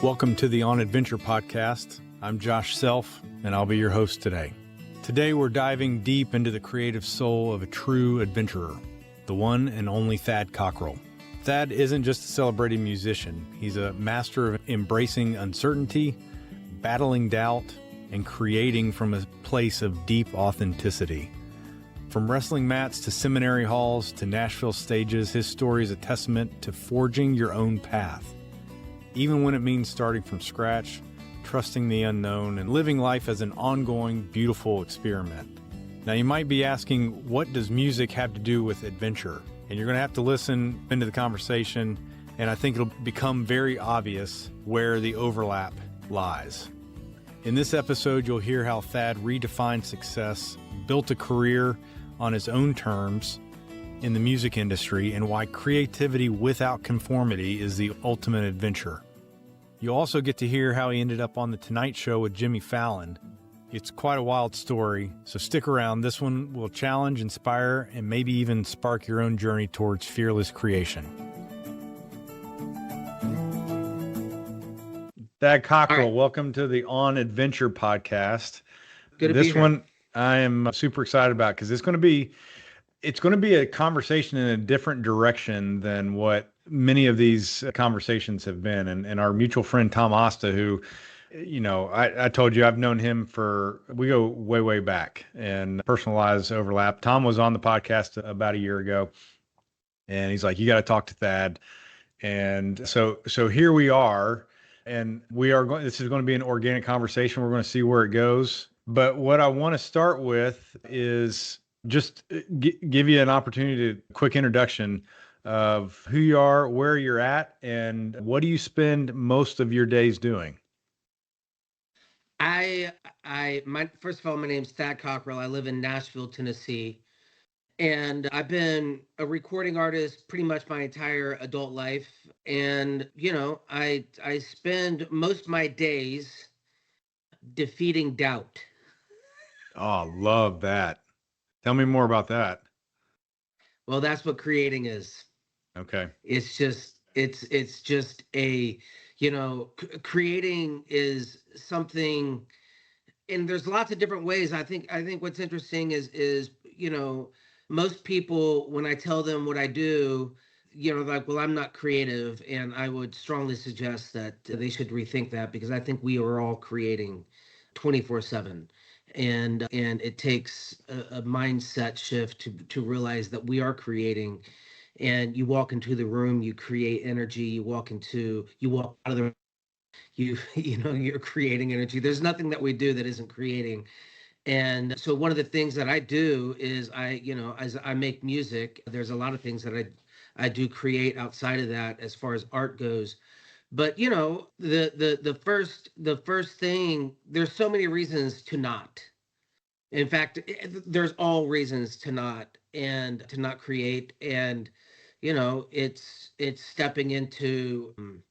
Welcome to the On Adventure podcast. I'm Josh Self, and I'll be your host today. Today, we're diving deep into the creative soul of a true adventurer, the one and only Thad Cockrell. Thad isn't just a celebrated musician. He's a master of embracing uncertainty, battling doubt, and creating from a place of deep authenticity. From wrestling mats to seminary halls to Nashville stages, his story is a testament to forging your own path. Even when it means starting from scratch, trusting the unknown, and living life as an ongoing, beautiful experiment. Now, you might be asking, what does music have to do with adventure? And you're going to have to listen into the conversation, and I think it'll become very obvious where the overlap lies. In this episode, you'll hear how Thad redefined success, built a career on his own terms in the music industry, and why creativity without conformity is the ultimate adventure. You'll also get to hear how he ended up on The Tonight Show with Jimmy Fallon. It's quite a wild story, so stick around. This one will challenge, inspire, and maybe even spark your own journey towards fearless creation. Thad Cockrell, welcome to the On Adventure podcast. Good to be here. This one I am super excited about because it's going to be a conversation in a different direction than what many of these conversations have been. And our mutual friend, Tom Asta, who, you know, I told you I've known him we go way, way back and personalized overlap. Tom was on the podcast about a year ago and he's like, you got to talk to Thad. And so here we are, and this is going to be an organic conversation. We're going to see where it goes. But what I want to start with is just give you an opportunity to quick introduction of who you are, where you're at, and what do you spend most of your days doing? First of all, my name's Thad Cockrell. I live in Nashville, Tennessee, and I've been a recording artist pretty much my entire adult life. And, you know, I spend most of my days defeating doubt. Oh, love that. Tell me more about that. Well, that's what creating is. Okay. It's just a, you know, creating is something, and there's lots of different ways. I think what's interesting is, you know, most people, when I tell them what I do, you know, like, well, I'm not creative. And I would strongly suggest that they should rethink that, because I think we are all creating 24/7. And it takes a mindset shift to realize that we are creating. And you walk into the room, you create energy. You walk out of the room, you know, you're creating energy. There's nothing that we do that isn't creating. And so one of the things that I do is as I make music, there's a lot of things that I do create outside of that as far as art goes. But, you know, the first thing, there's so many reasons to not. In fact, there's all reasons to not create. And, you know, it's stepping into,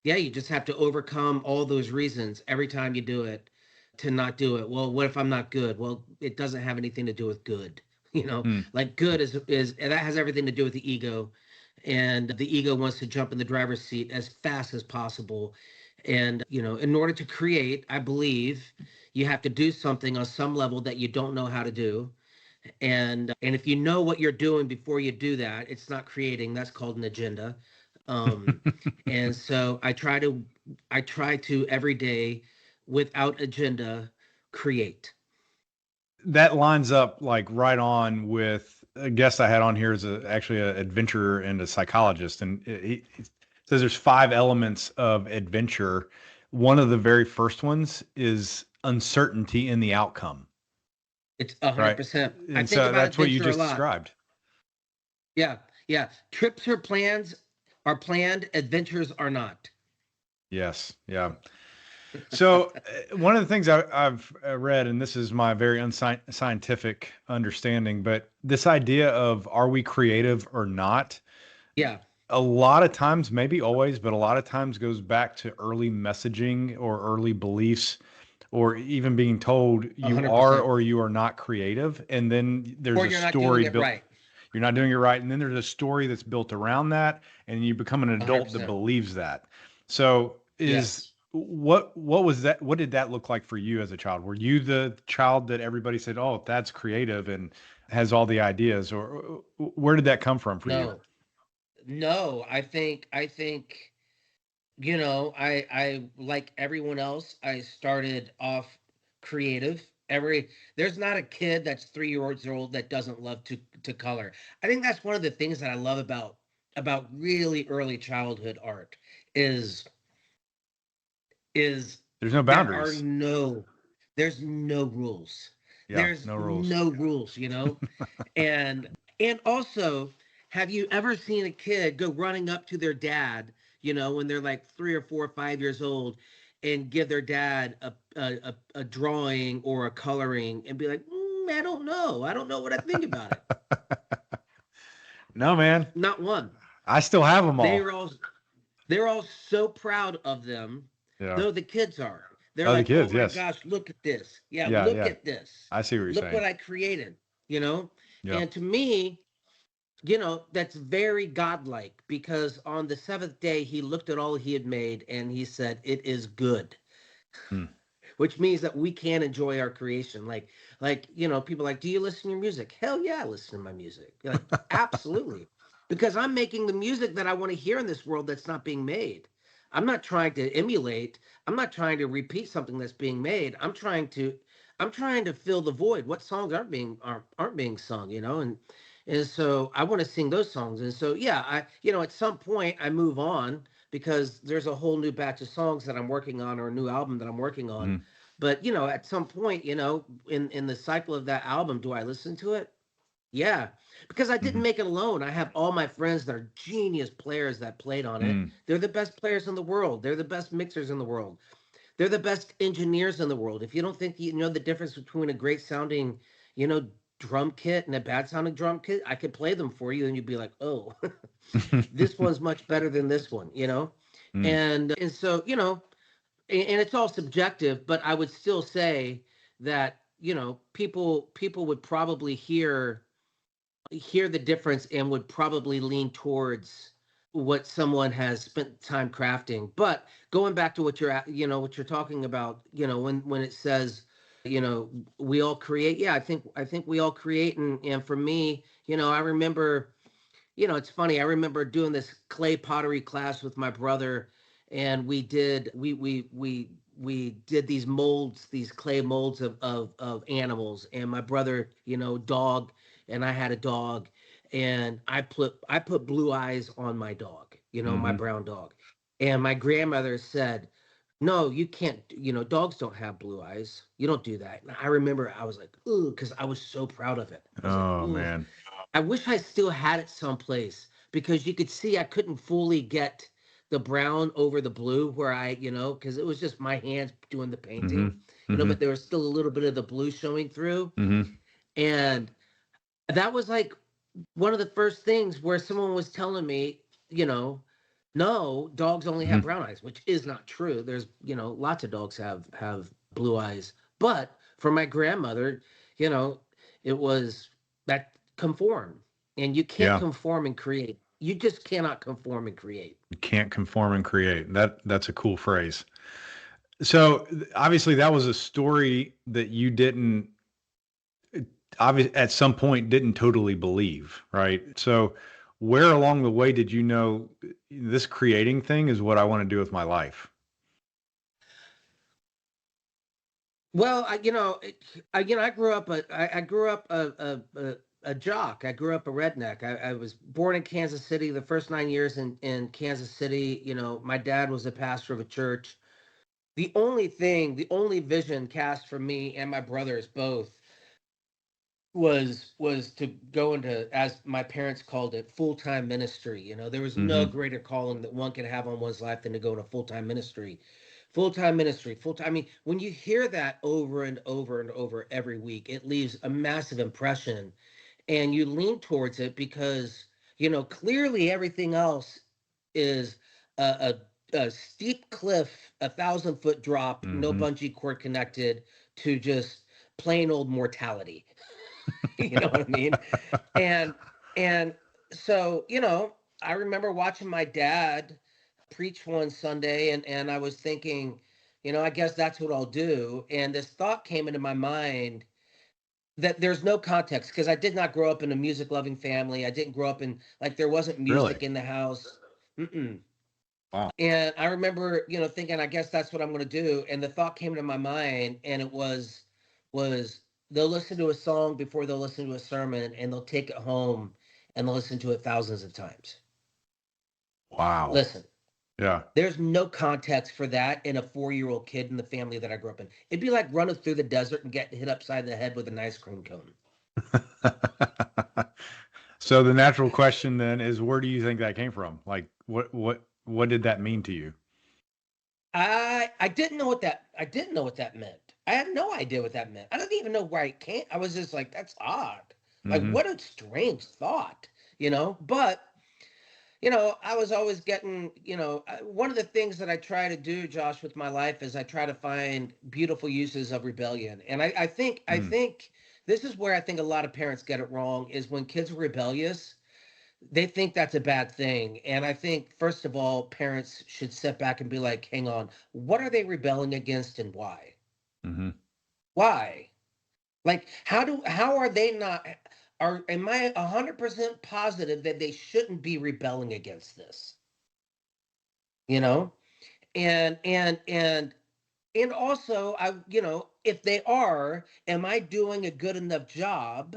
you just have to overcome all those reasons every time you do it to not do it. Well, what if I'm not good? Well, it doesn't have anything to do with good. You know, like good is and that has everything to do with the ego. And the ego wants to jump in the driver's seat as fast as possible. And, you know, in order to create, I believe you have to do something on some level that you don't know how to do. And if you know what you're doing before you do that, it's not creating. That's called an agenda. And so I try to every day, without agenda, create. That lines up like right on with a guest I had on here is actually an adventurer and a psychologist. And he says there's 5 elements of adventure. One of the very first ones is uncertainty in the outcome. It's 100%. Right? And so that's what you just described. Yeah. Trips are planned, adventures are not. Yes. Yeah. So one of the things I've read, and this is my very unscientific understanding, but this idea of, are we creative or not? Yeah. A lot of times, maybe always, but a lot of times goes back to early messaging or early beliefs, or even being told you 100%. are or you are not creative. And then there's a story built. Right. You're not doing it right. And then there's a story that's built around that, and you become an adult 100%. That believes that. So is what was that? What did that look like for you as a child? Were you the child that everybody said, "Oh, that's creative and has all the ideas," or where did that come from for you? No, no, I think, I like everyone else, I started off creative. There's not a kid that's 3 years old that doesn't love to color. I think that's one of the things that I love about really early childhood art is is There's no there are boundaries. no there's no rules. Yeah, There's no rules. no rules. And also, have you ever seen a kid go running up to their dad, when they're like 3 or 4 or 5 years old, and give their dad a drawing or a coloring and be like, I don't know what I think about it. No, man. Not one. I still have them They all. are all they're all so proud of them, Yeah. though the kids are. They're Oh, the like, "Oh kids, my yes. gosh, look at this. Yeah, Yeah, look yeah. at this. I see what you're Look what saying. I created." Yeah. And to me, that's very godlike, because on the seventh day he looked at all he had made and he said, "It is good." Hmm. Which means that we can enjoy our creation. People are like, "Do you listen to your music?" Hell yeah, I listen to my music. You're like, absolutely. Because I'm making the music that I want to hear in this world that's not being made. I'm not trying to emulate, I'm not trying to repeat something that's being made. I'm trying to fill the void. What songs aren't being sung, and so I want to sing those songs. And so yeah, at some point I move on, because there's a whole new batch of songs that I'm working on, or a new album that I'm working on. Mhm. But at some point, in the cycle of that album, do I listen to it? Yeah, because I didn't Mhm. make it alone. I have all my friends that are genius players that played on it. Mm. They're the best players in the world. They're the best mixers in the world. They're the best engineers in the world. If you don't think you know the difference between a great sounding, you know, drum kit and a bad sounding drum kit, I could play them for you and you'd be like, "Oh, this one's much better than this one." Mm. And so, and it's all subjective, but I would still say that, people would probably hear the difference and would probably lean towards what someone has spent time crafting. But going back to what you're talking about, when it says, we all create. Yeah, I think we all create. And for me, I remember, it's funny. I remember doing this clay pottery class with my brother, and we did these molds, these clay molds of animals. And my brother, dog, and I had a dog, and I put blue eyes on my dog, my Mhm. brown dog. And my grandmother said, "No, you can't. Dogs don't have blue eyes. You don't do that." And I remember I was like, "Ooh," because I was so proud of it. I was like, Oh, "Ooh." man. I wish I still had it someplace, because you could see I couldn't fully get the brown over the blue, where because it was just my hands doing the painting, Mhm. Mhm. but there was still a little bit of the blue showing through. Mhm. And that was like one of the first things where someone was telling me, you know, no, dogs only have Mhm. brown eyes, which is not true. There's, lots of dogs have blue eyes. But for my grandmother, you know, it was that conform. And you can't Yeah. conform and create. You just cannot conform and create. You can't conform and create. That's a cool phrase. So obviously that was a story that you didn't at some point didn't totally believe, right? So where along the way did you know this creating thing is what I want to do with my life? Well, I grew up I grew up a jock. I grew up a redneck. I was born in Kansas City. The first 9 years in Kansas City, my dad was a pastor of a church. The only vision cast for me and my brothers both was to go into, as my parents called it, full-time ministry. There was no Mhm. greater calling that one could have on one's life than to go to full-time ministry. Full-time ministry, full-time. I mean, when you hear that over and over and over every week, it leaves a massive impression, and you lean towards it because, clearly everything else is a steep cliff, 1,000-foot drop, no Mhm. bungee cord connected, to just plain old mortality. You know what I mean? And and so, I remember watching my dad preach one Sunday, and I was thinking, I guess that's what I'll do. And this thought came into my mind that there's no context because I did not grow up in a music loving family. I didn't grow up in like there wasn't music Really? in the house. Mm-mm. Wow. And I remember, thinking, I guess that's what I'm going to do. And the thought came into my mind, and it was they'll listen to a song before they'll listen to a sermon, and they'll take it home and they'll listen to it thousands of times. Wow. Listen, Yeah. there's no context for that in a 4-year-old kid in the family that I grew up in. It'd be like running through the desert and getting hit upside the head with an ice cream cone. So the natural question then is, where do you think that came from? Like, what did that mean to you? I didn't know what that meant. I had no idea what that meant. I didn't even know where it came. I was just like, that's odd. Like, Mm-hmm. what a strange thought, But I was always getting, one of the things that I try to do, Josh, with my life is I try to find beautiful uses of rebellion. And I think this is where I think a lot of parents get it wrong is when kids are rebellious, they think that's a bad thing. And I think, first of all, parents should step back and be like, hang on, what are they rebelling against and why? Mm-hmm. Why? Like, how are they not, am I 100% positive that they shouldn't be rebelling against this? You know? And also if they are, am I doing a good enough job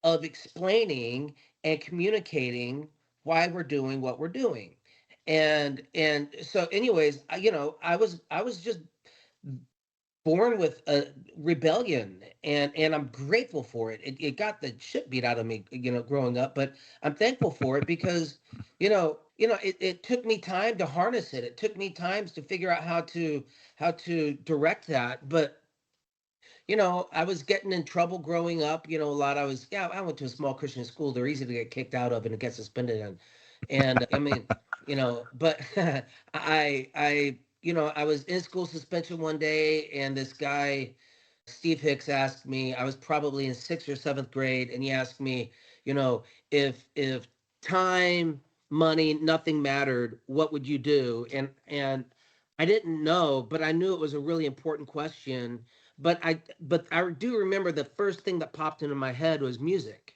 of explaining and communicating why we're doing what we're doing? And so anyways, I was just born with a rebellion, and I'm grateful for it. It got the shit beat out of me, growing up, but I'm thankful for it because it took me time to harness it. It took me times to figure out how to direct that. But I was getting in trouble growing up, a lot. I went to a small Christian school. They're easy to get kicked out of and to get suspended in. And I mean, but I was in school suspension one day, and this guy, Steve Hicks, asked me, I was probably in sixth or seventh grade, and he asked me, if time, money, nothing mattered, what would you do? And I didn't know, but I knew it was a really important question. But I do remember the first thing that popped into my head was music.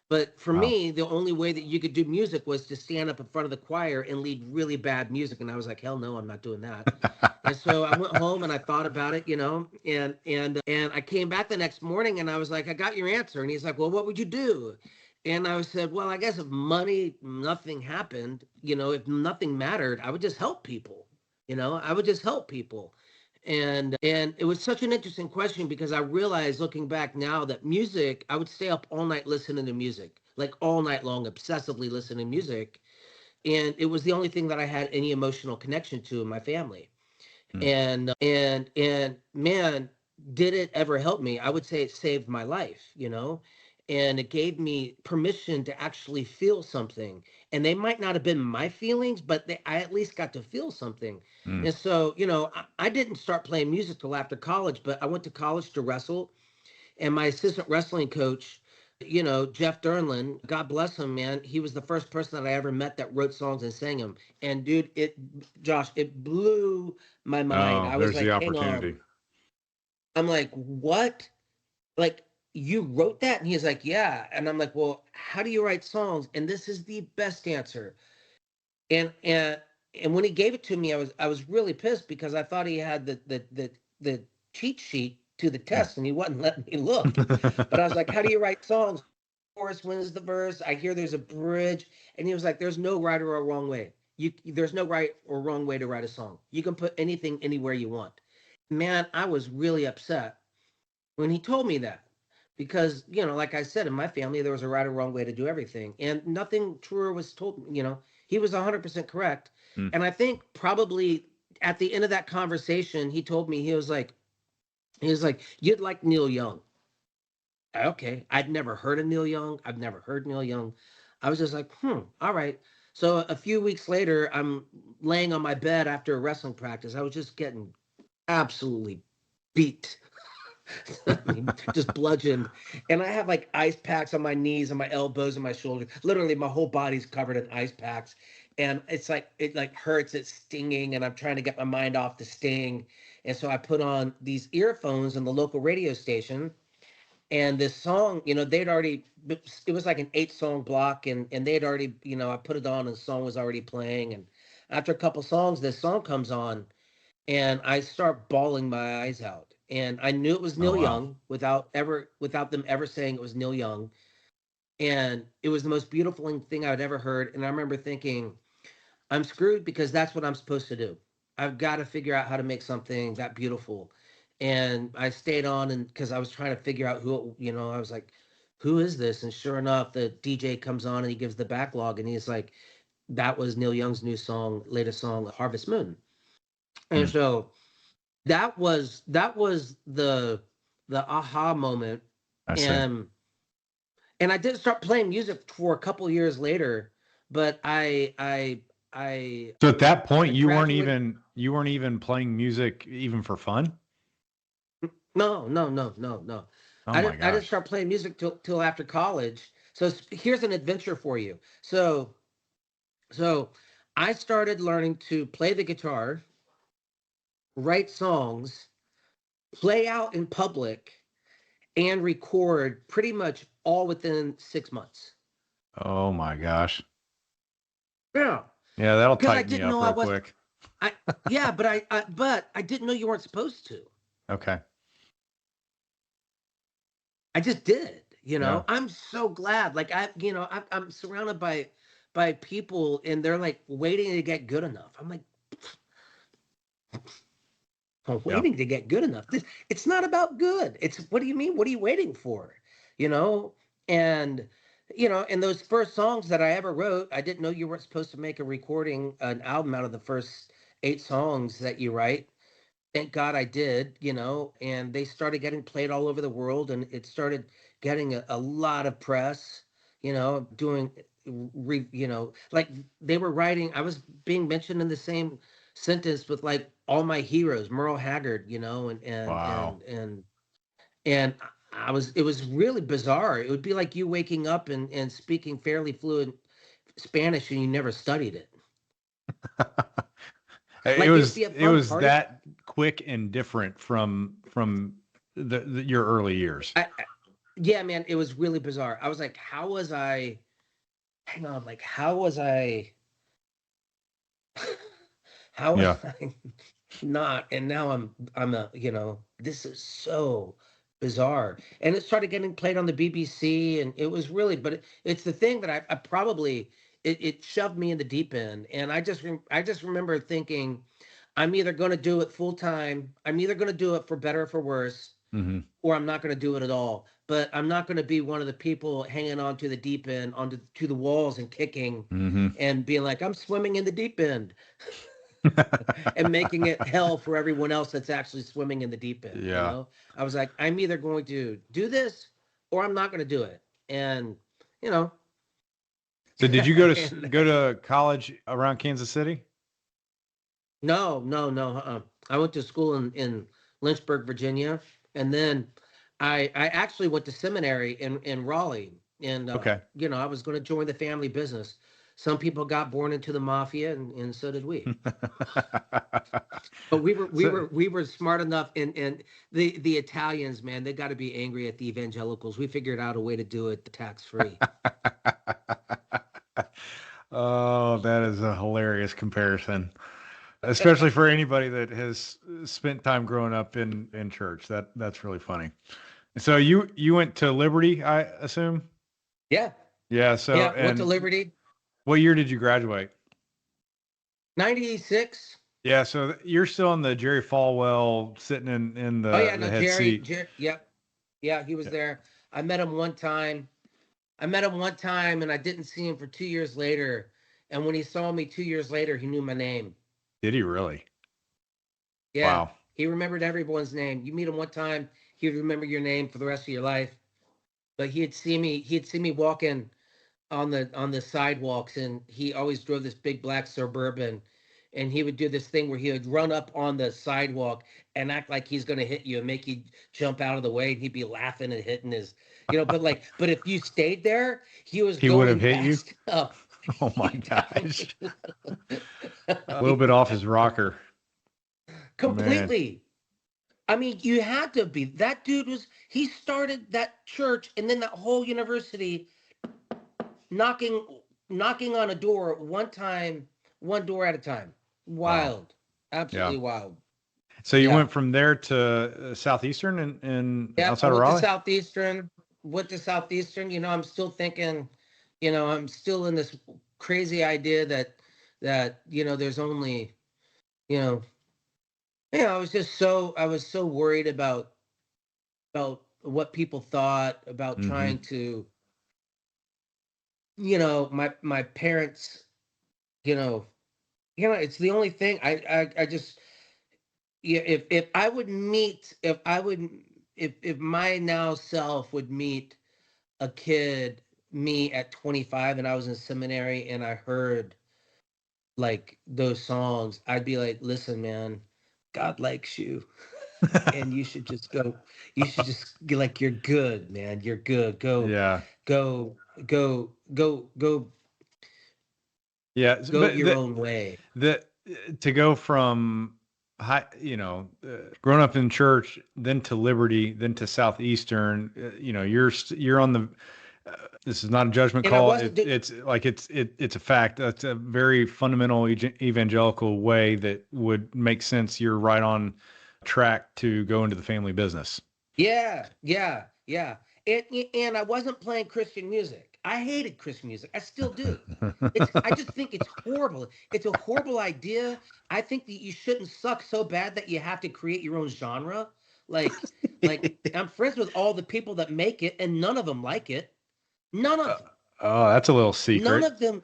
But for Wow. me, the only way that you could do music was to stand up in front of the choir and lead really bad music. And I was like, hell no, I'm not doing that. And so I went home and I thought about it, and I came back the next morning and I was like, I got your answer. And he's like, well, what would you do? And I said, well, I guess if money, nothing happened, if nothing mattered, I would just help people. I would just help people. And it was such an interesting question because I realized looking back now that music, I would stay up all night listening to music, like all night long, obsessively listening to music. And it was the only thing that I had any emotional connection to in my family. Mm. And man, did it ever help me? I would say it saved my life, and it gave me permission to actually feel something. And they might not have been my feelings, but I at least got to feel something. Mm. And so, I didn't start playing music till after college, but I went to college to wrestle, and my assistant wrestling coach, Jeff Dernlin, God bless him, man. He was the first person that I ever met that wrote songs and sang them. And dude, Josh, it blew my mind. Oh, I was there's the like, hang on. opportunity. I'm like, what? Like, you wrote that? And he's like, yeah. And I'm like, well, how do you write songs? And this is the best answer. And when he gave it to me, I was really pissed because I thought he had the cheat sheet to the Yeah. test, and he wasn't letting me look. But I was like, how do you write songs? Chorus, wins the verse. I hear there's a bridge. And he was like, there's no right or wrong way. There's no right or wrong way to write a song. You can put anything anywhere you want. Man, I was really upset when he told me that. Because, like I said, in my family, there was a right or wrong way to do everything. And nothing truer was told, he was 100% correct. Mm. And I think probably at the end of that conversation, he told me, he was like, you'd like Neil Young. Okay. I'd never heard of Neil Young. I've never heard Neil Young. I was just like, all right. So a few weeks later, I'm laying on my bed after a wrestling practice. I was just getting absolutely beat. I mean, just bludgeoned. And I have like ice packs on my knees and my elbows and my shoulders. Literally, my whole body's covered in ice packs. and it's like it like hurts, it's stinging, and I'm trying to get my mind off the sting. And so I put on these earphones on the local radio station, and this song, they'd already, it was like an 8 song block, and they'd already, I put it on and the song was already playing. And after a couple songs, this song comes on, and I start bawling my eyes out. And I knew it was Oh, Neil wow. Young without them ever saying it was Neil Young. And it was the most beautiful thing I'd ever heard. And I remember thinking, I'm screwed because that's what I'm supposed to do. I've got to figure out how to make something that beautiful. And I stayed on, and because I was trying to figure out I was like, who is this? And sure enough, the DJ comes on and he gives the backlog, and he's like, that was Neil Young's latest song, Harvest Moon. And Hmm. so that was the aha moment. I see. And I did start playing music for a couple years later, but So at that I point, graduated. you weren't even playing music even for fun? No, no, no, no, no. Oh I my didn't I didn't gosh. start playing music till after college. So here's an adventure for you. So I started learning to play the guitar, write songs, play out in public, and record pretty much all within 6 months. Oh my gosh. Yeah, Yeah, that'll because I tighten you didn't know up I real was. quick. I Yeah, but I didn't know you weren't supposed to. Okay. I just did. Yeah. I'm so glad. Like I'm surrounded by people, and they're like waiting to get good enough. I'm like, I'm Yeah. waiting to get good enough. It's not about good. It's, what do you mean? What are you waiting for? You know, and in those first songs that I ever wrote, I didn't know you weren't supposed to make an album out of the first 8 songs that you write. Thank God I did, and they started getting played all over the world, and it started getting a lot of press, doing, like they were writing, I was being mentioned in the same sentence with like all my heroes, Merle Haggard, Wow. and it was really bizarre. It would be like you waking up and speaking fairly fluent Spanish and you never studied it. It Like, it would was be a it fun was party. that quick and different from your early years. Yeah, man, it was really bizarre. I was like, how was I? Hang on, like, how was I? How was Yeah. I not? And now this is so bizarre. And it started getting played on the BBC, and it was really, but it's the thing that I probably, it shoved me in the deep end. And I just remember thinking, I'm either going to do it full time. I'm either going to do it for better or for worse, Hmm. or I'm not going to do it at all. But I'm not going to be one of the people hanging on to the deep end, onto to the walls and kicking, Hmm. and being like, I'm swimming in the deep end, and making it hell for everyone else that's actually swimming in the deep end. Yeah. I was like, I'm either going to do this or I'm not going to do it. And you know, So did you and go to college around Kansas City? no, no, no. I went to school in Lynchburg, Virginia, and then I actually went to seminary in Raleigh, and Okay. I was going to join the family business. Some people got born into the mafia, and so did we. But So we were smart enough, and the Italians, man, they got to be angry at the evangelicals. We figured out a way to do it tax free. Oh, that is a hilarious comparison, especially for anybody that has spent time growing up in church. That's really funny. So you went to Liberty, I assume? Yeah, Yeah, so yeah. Went to and Liberty, what year did you graduate? 96. Yeah, so you're still in the Jerry Falwell sitting in Oh yeah, the no, head seat. Jerry, yep, yeah, he was Yeah. there. I met him one time. And I didn't see him for 2 years later. And when he saw me 2 years later, he knew my name. Did he really? Yeah, Wow. he remembered everyone's name. You meet him one time, he'd remember your name for the rest of your life. But he'd see me walking on the sidewalks, and he always drove this big black Suburban, and he would do this thing where he would run up on the sidewalk and act like he's going to hit you and make you jump out of the way, and he'd be laughing and hitting his, but if you stayed there, he was He would have going hit you? fast enough. Oh my gosh. A little bit off his rocker. Man. Completely. I mean, you had to be. That dude he started that church and then that whole university knocking knocking on a door one time, one door at a time. Wow. Wild. Yeah. Absolutely wild. So you Yeah. went from there to Southeastern and Yeah, I outside of went to Raleigh? Southeastern, I'm still thinking, I'm still in this crazy idea that there's only, you know, I was so worried about what people thought about Mm-hmm. trying to, my parents, you know, it's the only thing I just, yeah, if I would meet, if I would, if my now self would meet a kid, me at 25, and I was in seminary and I heard like those songs, I'd be like, listen, man, God likes you. And you should just go, you should just like, you're good, man. You're good. Yeah. Go, go, go, go, Yeah. go But your own way. the to go from high, growing up in church, then to Liberty, then to Southeastern, you're on the, this is not a judgment And I call. wasn't, It's like, it's a fact. That's a very fundamental evangelical way that would make sense. You're right on track to go into the family business. yeah, yeah, yeah. And I wasn't playing Christian music. I hated Christian music. I still do. I just think it's horrible. It's a horrible idea. I think that you shouldn't suck so bad that you have to create your own genre. Like, like I'm friends with all the people that make it, and none of them like it. None of them. Oh, that's a little None secret. of them.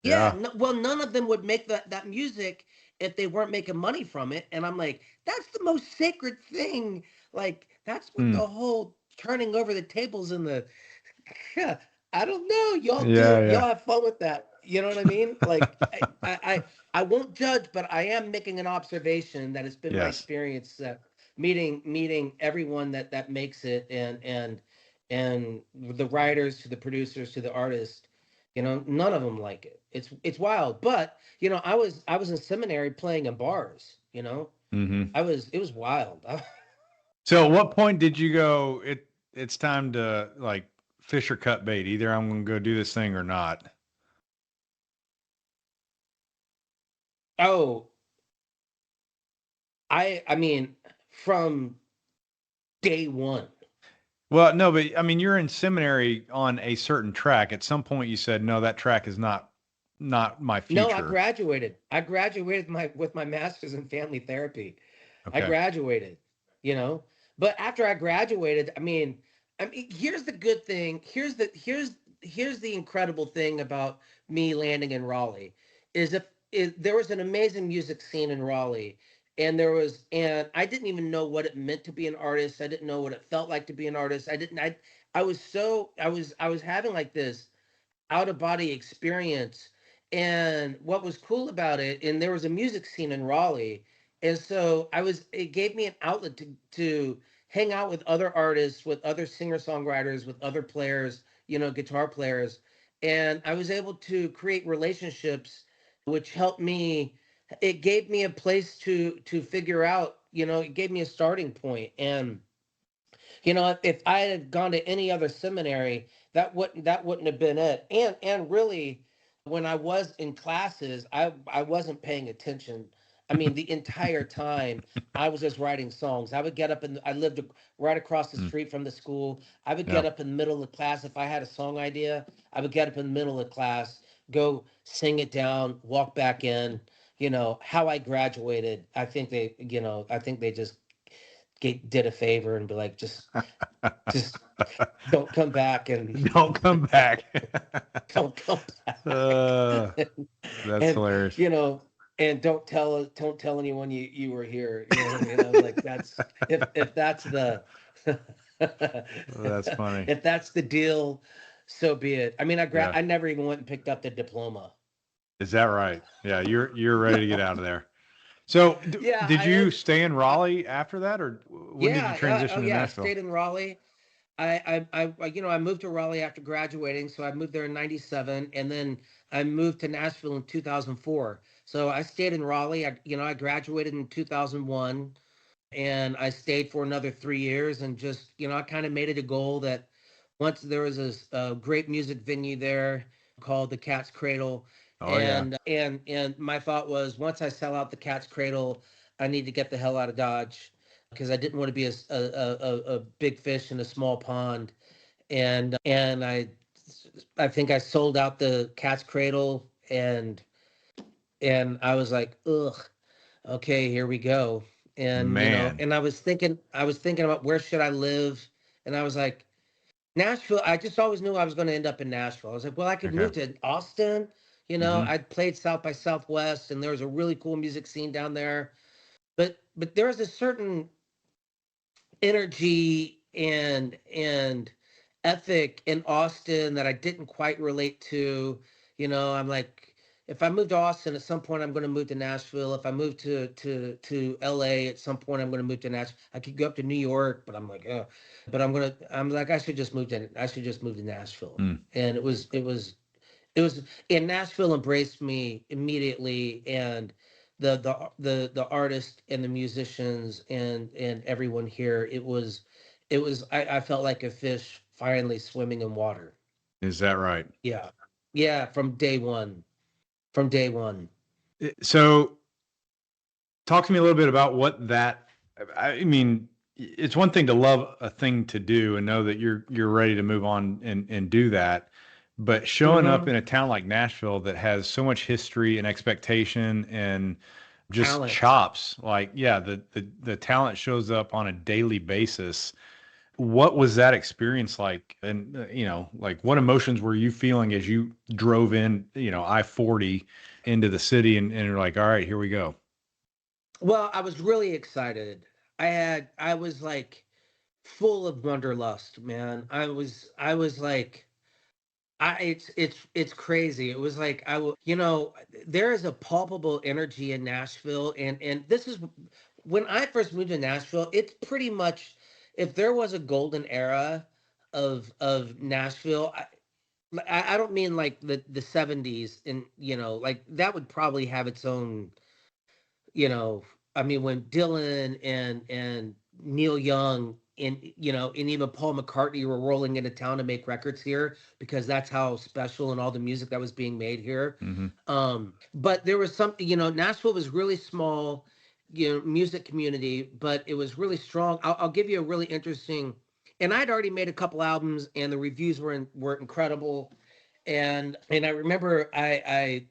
Yeah. Yeah. No, well, none of them would make that music if they weren't making money from it. And I'm like, that's the most sacred thing. Like, that's what Hmm. the whole turning over the tables in the. Yeah, I don't know. Y'all Yeah. do. Yeah. Y'all have fun with that. You know what I mean? Like, I won't judge, but I am making an observation that it's been my Yes. experience that meeting everyone that makes it, and the writers to the producers to the artists, none of them like it. It's wild. But I was in seminary playing in bars. Hmm. It was wild. So at what point did you go, it's time to like fish or cut bait? Either I'm going to go do this thing or not. Oh, I mean, from day one. Well, no, but I mean, you're in seminary on a certain track. At some point you said, no, that track is not my No, I future. graduated. I graduated with my master's in family therapy. I Okay. graduated, you know. But after I graduated, I mean, here's the good thing. Here's the incredible thing about me landing in Raleigh is if there was an amazing music scene in Raleigh, and I didn't even know what it meant to be an artist. I didn't know what it felt like to be an artist. I was having like this out of body experience. And what was cool about it, and there was a music scene in Raleigh, and so it gave me an outlet to hang out with other artists, with other singer-songwriters, with other players, guitar players, and I was able to create relationships, which helped me. It gave me a place to figure out. It gave me a starting point, and if I had gone to any other seminary, that wouldn't have been it. And really, when I was in classes, I wasn't paying attention. I mean, the entire time I was just writing songs. I would get up and I lived right across the Mm, street from the school. I would yeah. get up in the middle of class if I had a song idea. I would get up in the middle of class, go sing it down, walk back in. How I graduated. I think they just did a favor and be like, just don't come back and Don't come back. don't come back. uh, that's and hilarious. you know and don't tell anyone you were here. You know what I mean? I was like, that's if that's the That's funny. if that's the deal, so be it. I mean, Yeah. I never even went and picked up the diploma. Is that right? Yeah. You're ready to get out of there. So Yeah, did you stay in Raleigh after that, or when did you yeah, transition oh to yeah, I Nashville? stayed in Raleigh. I moved to Raleigh after graduating, so I moved there in '97, and then I moved to Nashville in 2004. So I stayed in Raleigh. I graduated in 2001, and I stayed for another 3 years, and just I kind of made it a goal that once there was a great music venue there called the Cat's Cradle, Oh yeah. and my thought was once I sell out the Cat's Cradle, I need to get the hell out of Dodge because I didn't want to be a big fish in a small pond, and I think I sold out the Cat's Cradle, and I was like, ugh, okay, here we go. And Man. and I was thinking about where should I live, and I was like, Nashville. I just always knew I was going to end up in Nashville. I was like, well, I could Okay. move to Austin. Hmm. I'd played South by Southwest, and there was a really cool music scene down there. But there was a certain energy and ethic in Austin that I didn't quite relate to. I'm like, if I move to Austin, at some point I'm going to move to Nashville. If I move to LA, at some point I'm going to move to Nashville. I could go up to New York, but I'm like, oh, but I'm like, I should just move to Nashville. Mm. And it was and Nashville embraced me immediately, and the artists and the musicians and everyone here, I felt like a fish finally swimming in water. Is that right? Yeah. Yeah, from day one. So talk to me a little bit about what that, I mean, it's one thing to love a thing to do and know that you're ready to move on and do that. But showing up Hmm. in a town like Nashville that has so much history and expectation and just Talent. chops, like yeah, the talent shows up on a daily basis. What was that experience like? And like what emotions were you feeling as you drove in, I-40 into the city and you're like, all right, here we go. Well, I was really excited. I was like full of wanderlust, man. I was like, it's crazy. It was like there is a palpable energy in Nashville, and this is when I first moved to Nashville. It's pretty much, if there was a golden era of Nashville. I don't mean like the '70s, and like that would probably have its own, you know, I mean, when Dylan and Neil Young and even Paul McCartney were rolling into town to make records here because that's how special and all the music that was being made here. Hmm. But there was something, Nashville was really small, music community, but it was really strong. I'll give you a really interesting, and I'd already made a couple albums, and the reviews were incredible, and I remember I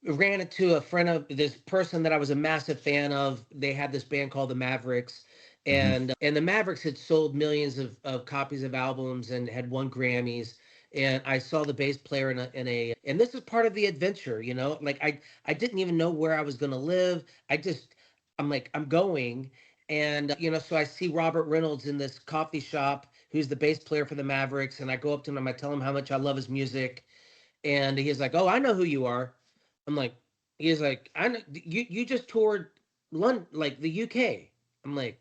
ran into a friend of this person that I was a massive fan of. They had this band called the Mavericks, Hmm. and the Mavericks had sold millions of copies of albums and had won Grammys. And I saw the bass player and this is part of the adventure, Like I didn't even know where I was gonna live. I'm like, I'm going. And so I see Robert Reynolds in this coffee shop, who's the bass player for the Mavericks, and I go up to him, I tell him how much I love his music, and he's like, "Oh, I know who you are." I'm like, he's like, "I know you just toured London, like the UK." I'm like,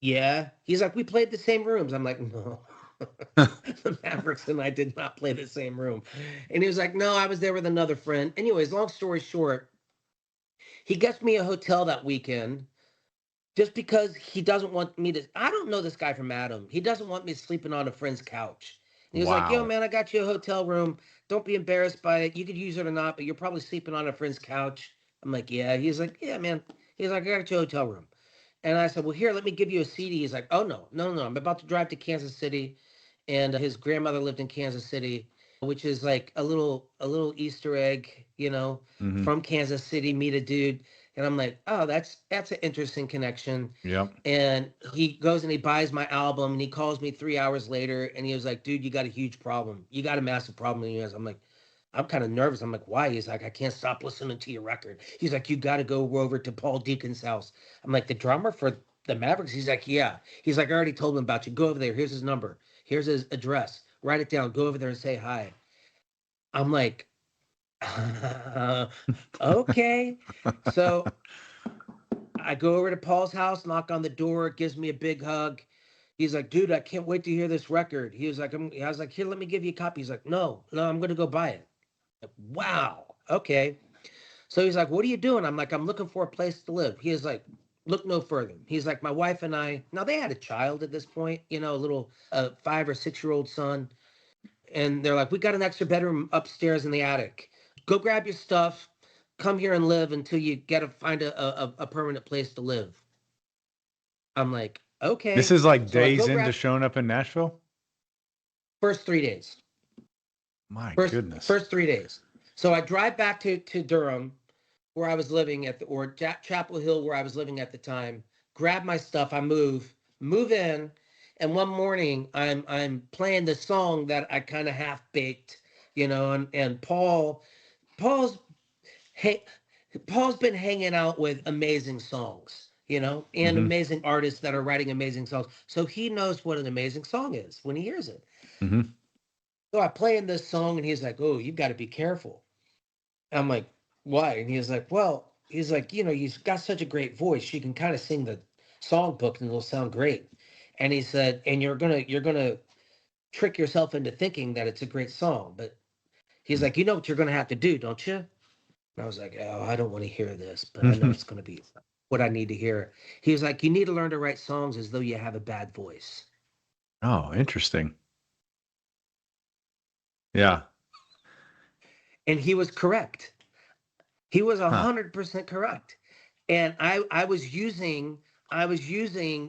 "Yeah." He's like, "We played the same rooms." I'm like, "No." The Mavericks and I did not play the same room. And he was like, "No, I was there with another friend." Anyways, long story short, he gets me a hotel that weekend just because he doesn't want me to. I don't know this guy from Adam. He doesn't want me sleeping on a friend's couch. And he was like, "Yo, Wow. man, I got you a hotel room. Don't be embarrassed by it. You could use it or not, but you're probably sleeping on a friend's couch." I'm like, "Yeah." He's like, "Yeah, man." He's like, "I got you a hotel room." And I said, "Well, here, let me give you a CD." He's like, "Oh, no, no, no. I'm about to drive to Kansas City." And his grandmother lived in Kansas City, which is like a little Easter egg, Hmm. from Kansas City. Meet a dude, and I'm like, "Oh, that's an interesting connection." Yep. And he goes and he buys my album, and he calls me 3 hours later, and he was like, "Dude, you got a huge problem. You got a massive problem in the US." I'm like, I'm kind of nervous. I'm like, "Why?" He's like, "I can't stop listening to your record." He's like, "You got to go over to Paul Deacon's house." I'm like, "The drummer for the Mavericks?" He's like, "Yeah." He's like, "I already told him about you. Go over there. Here's his number. Here's his address. Write it down. Go over there and say hi." I'm like, okay. So I go over to Paul's house, knock on the door, gives me a big hug. He's like, dude, I can't wait to hear this record. He was like, I was like, here, let me give you a copy. He's like, no, I'm gonna go buy it. Like, wow, okay. So he's like, what are you doing? I'm like, I'm looking for a place to live. He is like, look no further. He's like, my wife and I, now they had a child at this point, you know, a little 5 or 6 year old son. And they're like, we got an extra bedroom upstairs in the attic. Go grab your stuff, come here and live until you get to find a permanent place to live. I'm like, This okay. is like So I days go into grab showing up in Nashville. first 3 days. My First goodness. first 3 days. So I drive back to Durham, where I was living at the or Chapel Hill, where I was living at the time. Grab my stuff, I move in, and one morning I'm playing the song that I kind of half baked, you know, and Paul's hey, Paul's been hanging out with amazing songs, you know, and Mm-hmm. amazing artists that are writing amazing songs. So he knows what an amazing song is when he hears it. Mm-hmm. So I play in this song, and he's like, "Oh, you've got to be careful." I'm like, "Why?" And he's like, "Well," he's like, "You know, you've got such a great voice. You can kind of sing the songbook, and it'll sound great." And he said, "And you're gonna trick yourself into thinking that it's a great song, but." He's like, "You know what you're gonna have to do, don't you?" And I was like, "Oh, I don't want to hear this, but I know it's gonna be what I need to hear." He was like, "You need to learn to write songs as though you have a bad voice." Oh, interesting. Yeah. And he was correct. He was a Huh. 100% correct. And I was using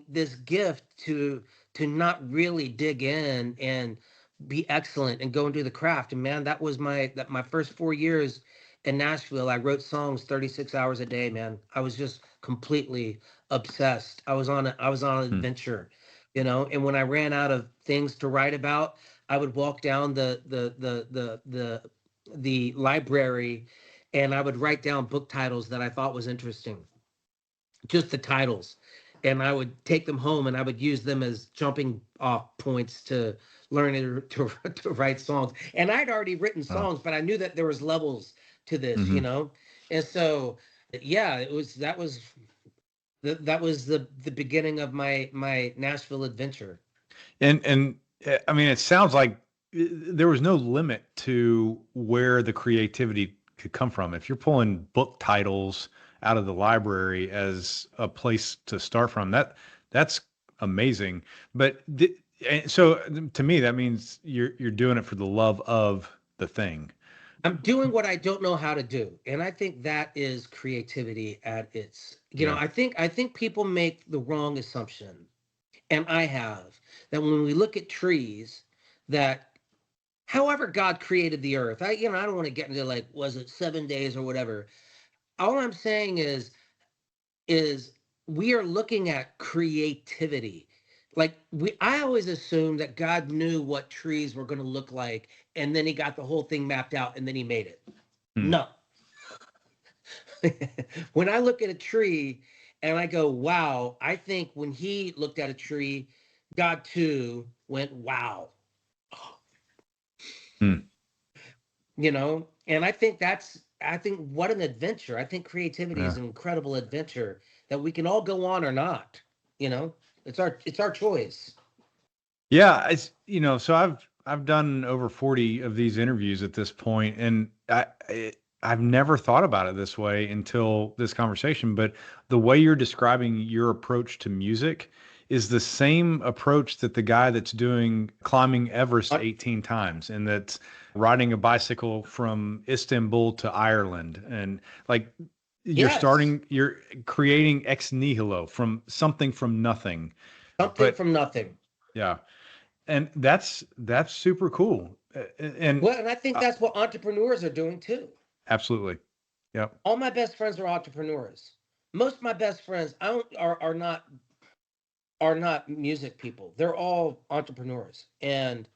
this gift to not really dig in and be excellent and go and do the craft. And man, that my first 4 years in Nashville. I wrote songs 36 hours a day, man. I was just completely obsessed. I was on an Hmm. adventure, you know. And when I ran out of things to write about, I would walk down the library, and I would write down book titles that I thought was interesting, just the titles. And I would take them home, and I would use them as jumping off points to learn to write songs. And I'd already written Oh. songs, but I knew that there was levels to this, you Mm-hmm. know. And so, yeah, that was the beginning of my Nashville adventure. And I mean, it sounds like there was no limit to where the creativity could come from. If you're pulling book titles out of the library as a place to start from, that's amazing. But so to me, that means you're doing it for the love of the thing. I'm doing what I don't know how to do. And I think that is creativity at its, Yeah. I think people make the wrong assumption, and I have, that when we look at trees, that however God created the earth, I don't want to get into like, was it 7 days or whatever. All I'm saying is we are looking at creativity. Like I always assumed that God knew what trees were going to look like, and then he got the whole thing mapped out and then he made it. Hmm. No. When I look at a tree and I go, wow, I think when he looked at a tree, God too went, wow, Hmm. and I think what an adventure. I think creativity is Yeah. an incredible adventure that we can all go on or not, you know, it's our choice. Yeah, so I've done over 40 of these interviews at this point, and I've never thought about it this way until this conversation. But the way you're describing your approach to music is the same approach that the guy that's doing climbing Everest Uh, 18 times and that's riding a bicycle from Istanbul to Ireland, and like yes, you're creating ex nihilo from something from nothing. something But from nothing. yeah. And that's super cool. And Well, and I think that's what entrepreneurs are doing too. absolutely. Yep. All my best friends are entrepreneurs. Most of my best friends I don't, are not music people. They're all entrepreneurs. And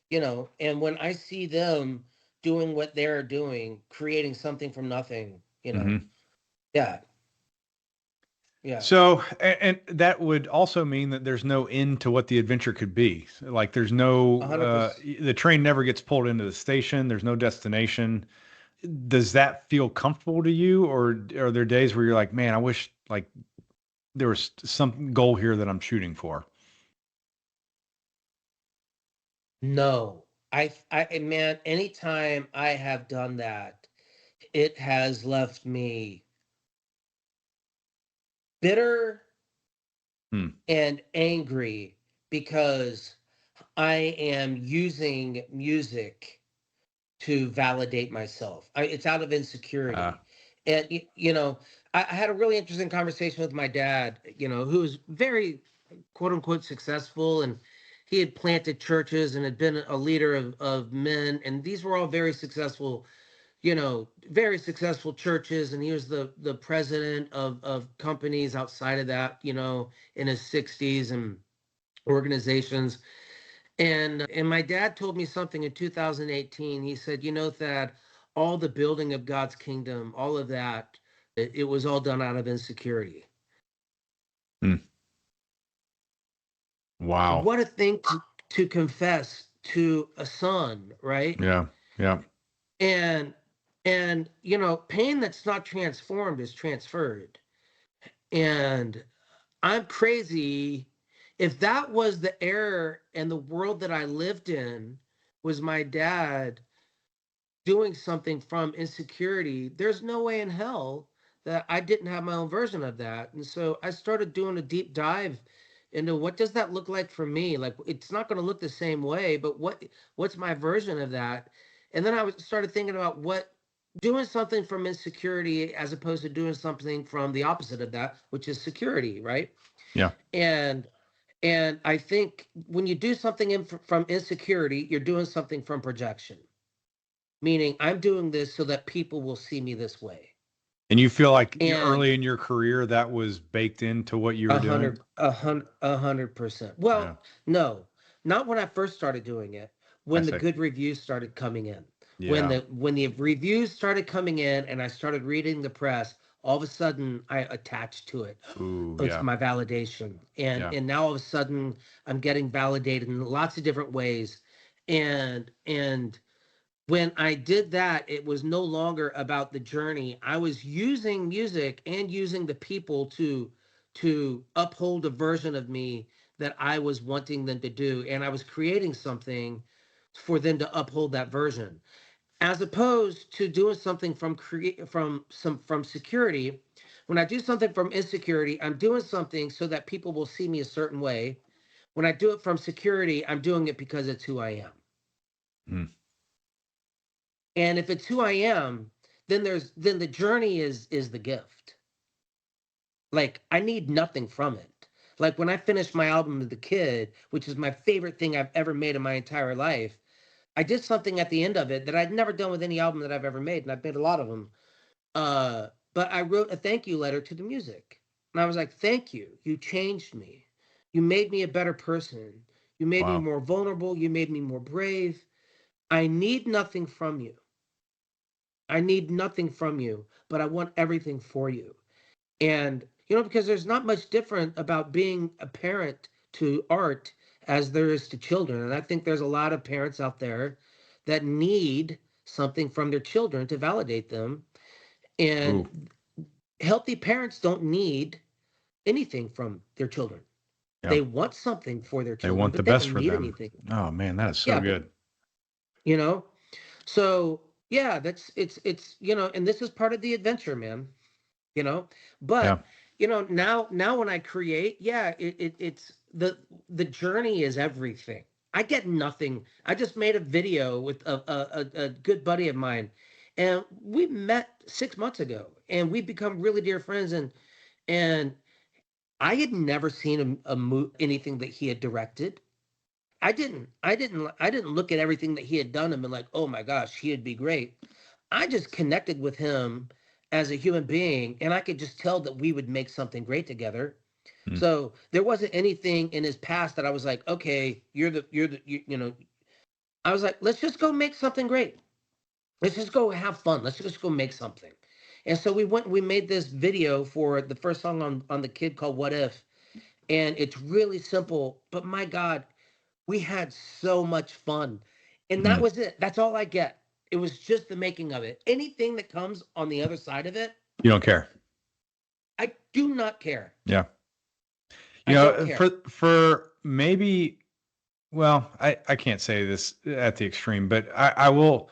when I see them doing what they're doing, creating something from nothing, Hmm. yeah, yeah, So, and that would also mean that there's no end to what the adventure could be. Like there's no, 100%. the train never gets pulled into the station. There's no destination. Does that feel comfortable to you, or are there days where you're like, man, I wish like there was some goal here that I'm shooting for? No, man, anytime I have done that, it has left me bitter Hmm. and angry because I am using music to validate myself. It's out of Uh, insecurity. And, I had a really interesting conversation with my dad, who's very quote unquote successful. And he had planted churches and had been a leader of men. And these were all very successful churches. And he was the president of companies outside of that, in his 60s and organizations. And my dad told me something in 2018. He said, Thad, all the building of God's kingdom, all of that, it was all done out of insecurity. hmm. Wow. What a thing to confess to a son, right? Yeah. Yeah. And pain that's not transformed is transferred. And I'm crazy. If that was the error and the world that I lived in was my dad doing something from insecurity, there's no way in hell that I didn't have my own version of that. And so I started doing a deep dive into what does that look like for me? Like it's not going to look the same way, but what's my version of that? And then started thinking about what doing something from insecurity as opposed to doing something from the opposite of that, which is security, right? Yeah. And and I think when you do something from insecurity, you're doing something from projection, meaning I'm doing this so that people will see me this way. And you feel like And early in your career that was baked into what you were a doing? hundred, 100%. Yeah. Well, no, not when I first started doing it. I When the see. good reviews started coming in, when Yeah. the reviews started coming in, and I started reading the press, all of a sudden I attached to it. Ooh, It's yeah. my validation, and Yeah. and now all of a sudden I'm getting validated in lots of different ways, and when I did that, it was no longer about the journey. I was using music and using the people to uphold a version of me that I was wanting them to do, and I was creating something for them to uphold that version, as opposed to doing something from security. When I do something from insecurity, I'm doing something so that people will see me a certain way. When I do it from security, I'm doing it because it's who I am. Hmm. And if it's who I am, then the journey is the gift. Like I need nothing from it. Like when I finished my album as the kid, which is my favorite thing I've ever made in my entire life, I did something at the end of it that I'd never done with any album that I've ever made, and I've made a lot of them. But I wrote a thank you letter to the music. And I was like, thank you. You changed me. You made me a better person. You made me Wow. more vulnerable. You made me more brave. I need nothing from you. I need nothing from you, but I want everything for you. And, because there's not much different about being a parent to art as there is to children. And I think there's a lot of parents out there that need something from their children to validate them. Ooh. And healthy parents don't need anything from their children. Yeah. They want something for their They children, want the but they best don't for need them. anything. Oh man, that is so Yeah, but good. you know, so yeah, it's and this is part of the adventure, man. you know Yeah. but now when I create, yeah, it's the journey is everything. I get nothing. I just made a video with a good buddy of mine, and we met 6 months ago, and we've become really dear friends. And I had never seen anything that he had directed. I didn't look at everything that he had done and been like, oh my gosh, he'd be great. I just connected with him as a human being, and I could just tell that we would make something great together. Hmm. So there wasn't anything in his past that I was like, okay, I was like, let's just go make something great. Let's just go have fun. Let's just go make something. And so we made this video for the first song on the kid called What If. And it's really simple, but my God, we had so much fun. And that Hmm. was it. That's all I get. It was just the making of it. Anything that comes on the other side of it, You don't care. I do not care. Yeah. I don't care. For maybe Well, I can't say this at the extreme, but I will.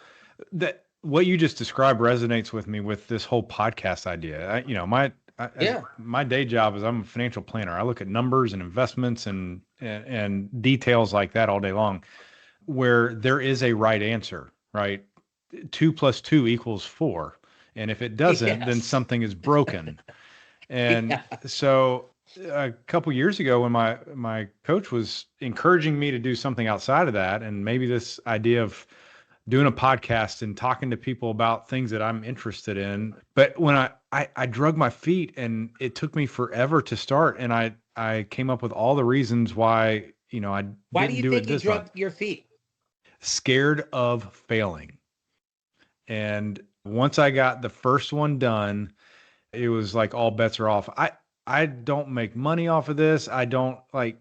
That what you just described resonates with me with this whole podcast idea. As Yeah. my day job is I'm a financial planner. I look at numbers and investments and details like that all day long. Where there is a right answer, right? 2 + 2 = 4, and if it doesn't, then Yes. something is broken. And Yeah. so a couple years ago when my coach was encouraging me to do something outside of that, and maybe this idea of doing a podcast and talking to people about things that I'm interested in. But when I drug my feet, and it took me forever to start, and I came up with all the reasons why, I Why do didn't you do it think you this month. drugged your feet? Scared of failing. And once I got the first one done, it was like all bets are off. I don't make money off of this. I don't I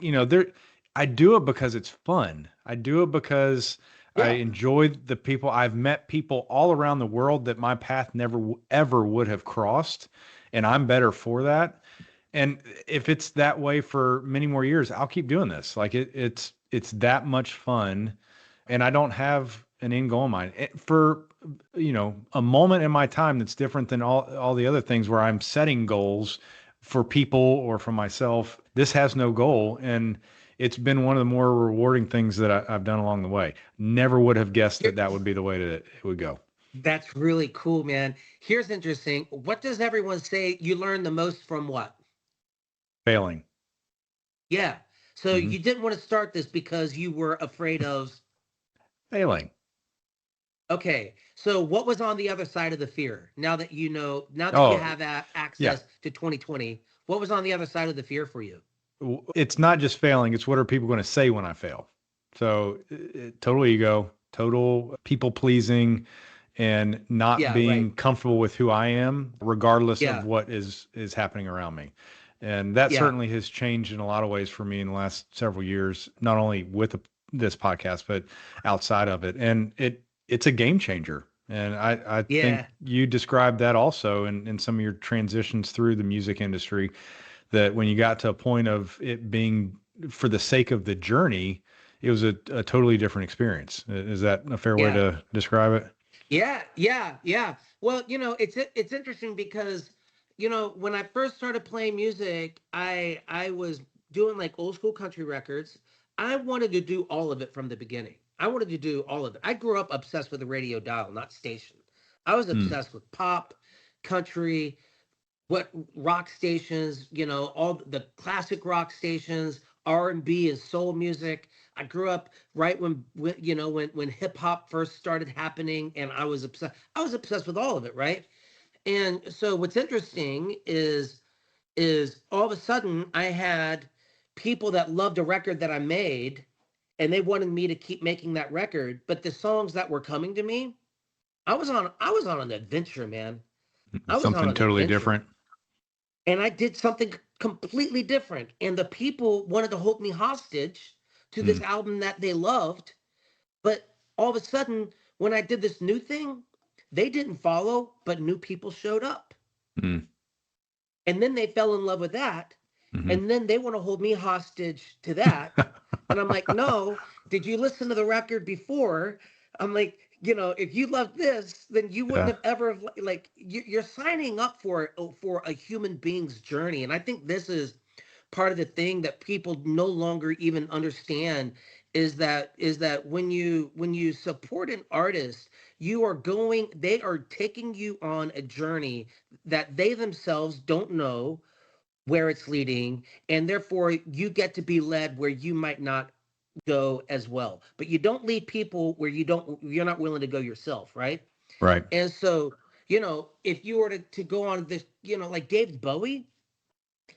do it because it's fun. I do it because I Yeah. enjoy the people. I've met people all around the world that my path never ever would have crossed, and I'm better for that. And if it's that way for many more years, I'll keep doing this. Like it's that much fun, and I don't have an end goal in mind. For a moment in my time that's different than all the other things where I'm setting goals for people or for myself. This has no goal, and it's been one of the more rewarding things that I've done along the way. Never would have guessed that Here- that would be the way that it would go. That's really cool, man. Here's interesting. What does everyone say you learn the most from what? Failing. Yeah. So Hmm. you didn't want to start this because you were afraid of. Failing. Okay. So what was on the other side of the fear? Now that you Oh, have yeah. access to 2020, what was on the other side of the fear for you? It's not just failing, it's what are people going to say when I fail. So total ego, total people pleasing, and not Yeah, right. being comfortable with who I am, regardless of Yeah. what is happening around me. And that Yeah. certainly has changed in a lot of ways for me in the last several years, not only with this podcast, but outside of it. And it's a game changer. And I think Yeah. you described that also in some of your transitions through the music industry, that when you got to a point of it being for the sake of the journey, it was a totally different experience. Is that a fair way Yeah. to describe it? Yeah, yeah, yeah. Well, it's interesting because, when I first started playing music, I was doing like old school country records. I wanted to do all of it from the beginning. I wanted to do all of it. I grew up obsessed with the radio dial, not station. I was Hmm. obsessed with pop, country, what rock stations, all the classic rock stations, R&B and soul music. I grew up right when hip hop first started happening, and I was obsessed with all of it, right? And so what's interesting is all of a sudden I had people that loved a record that I made, and they wanted me to keep making that record, but the songs that were coming to me, I was on an adventure, man. I was on Something an totally adventure, different. and I did something completely different. And the people wanted to hold me hostage to this Hmm. album that they loved. But all of a sudden, when I did this new thing, they didn't follow, but new people showed up. Hmm. And then they fell in love with that. Hmm. And then they want to hold me hostage to that. And I'm like, no, did you listen to the record before? I'm like, if you love this, then you wouldn't Yeah. have ever like you're signing up for a human being's journey. And I think this is part of the thing that people no longer even understand is that when you support an artist, they are taking you on a journey that they themselves don't know where it's leading, and therefore you get to be led where you might not go as well. But you don't lead people where you're not willing to go yourself, right? Right. And so, if you were to go on this, like David Bowie,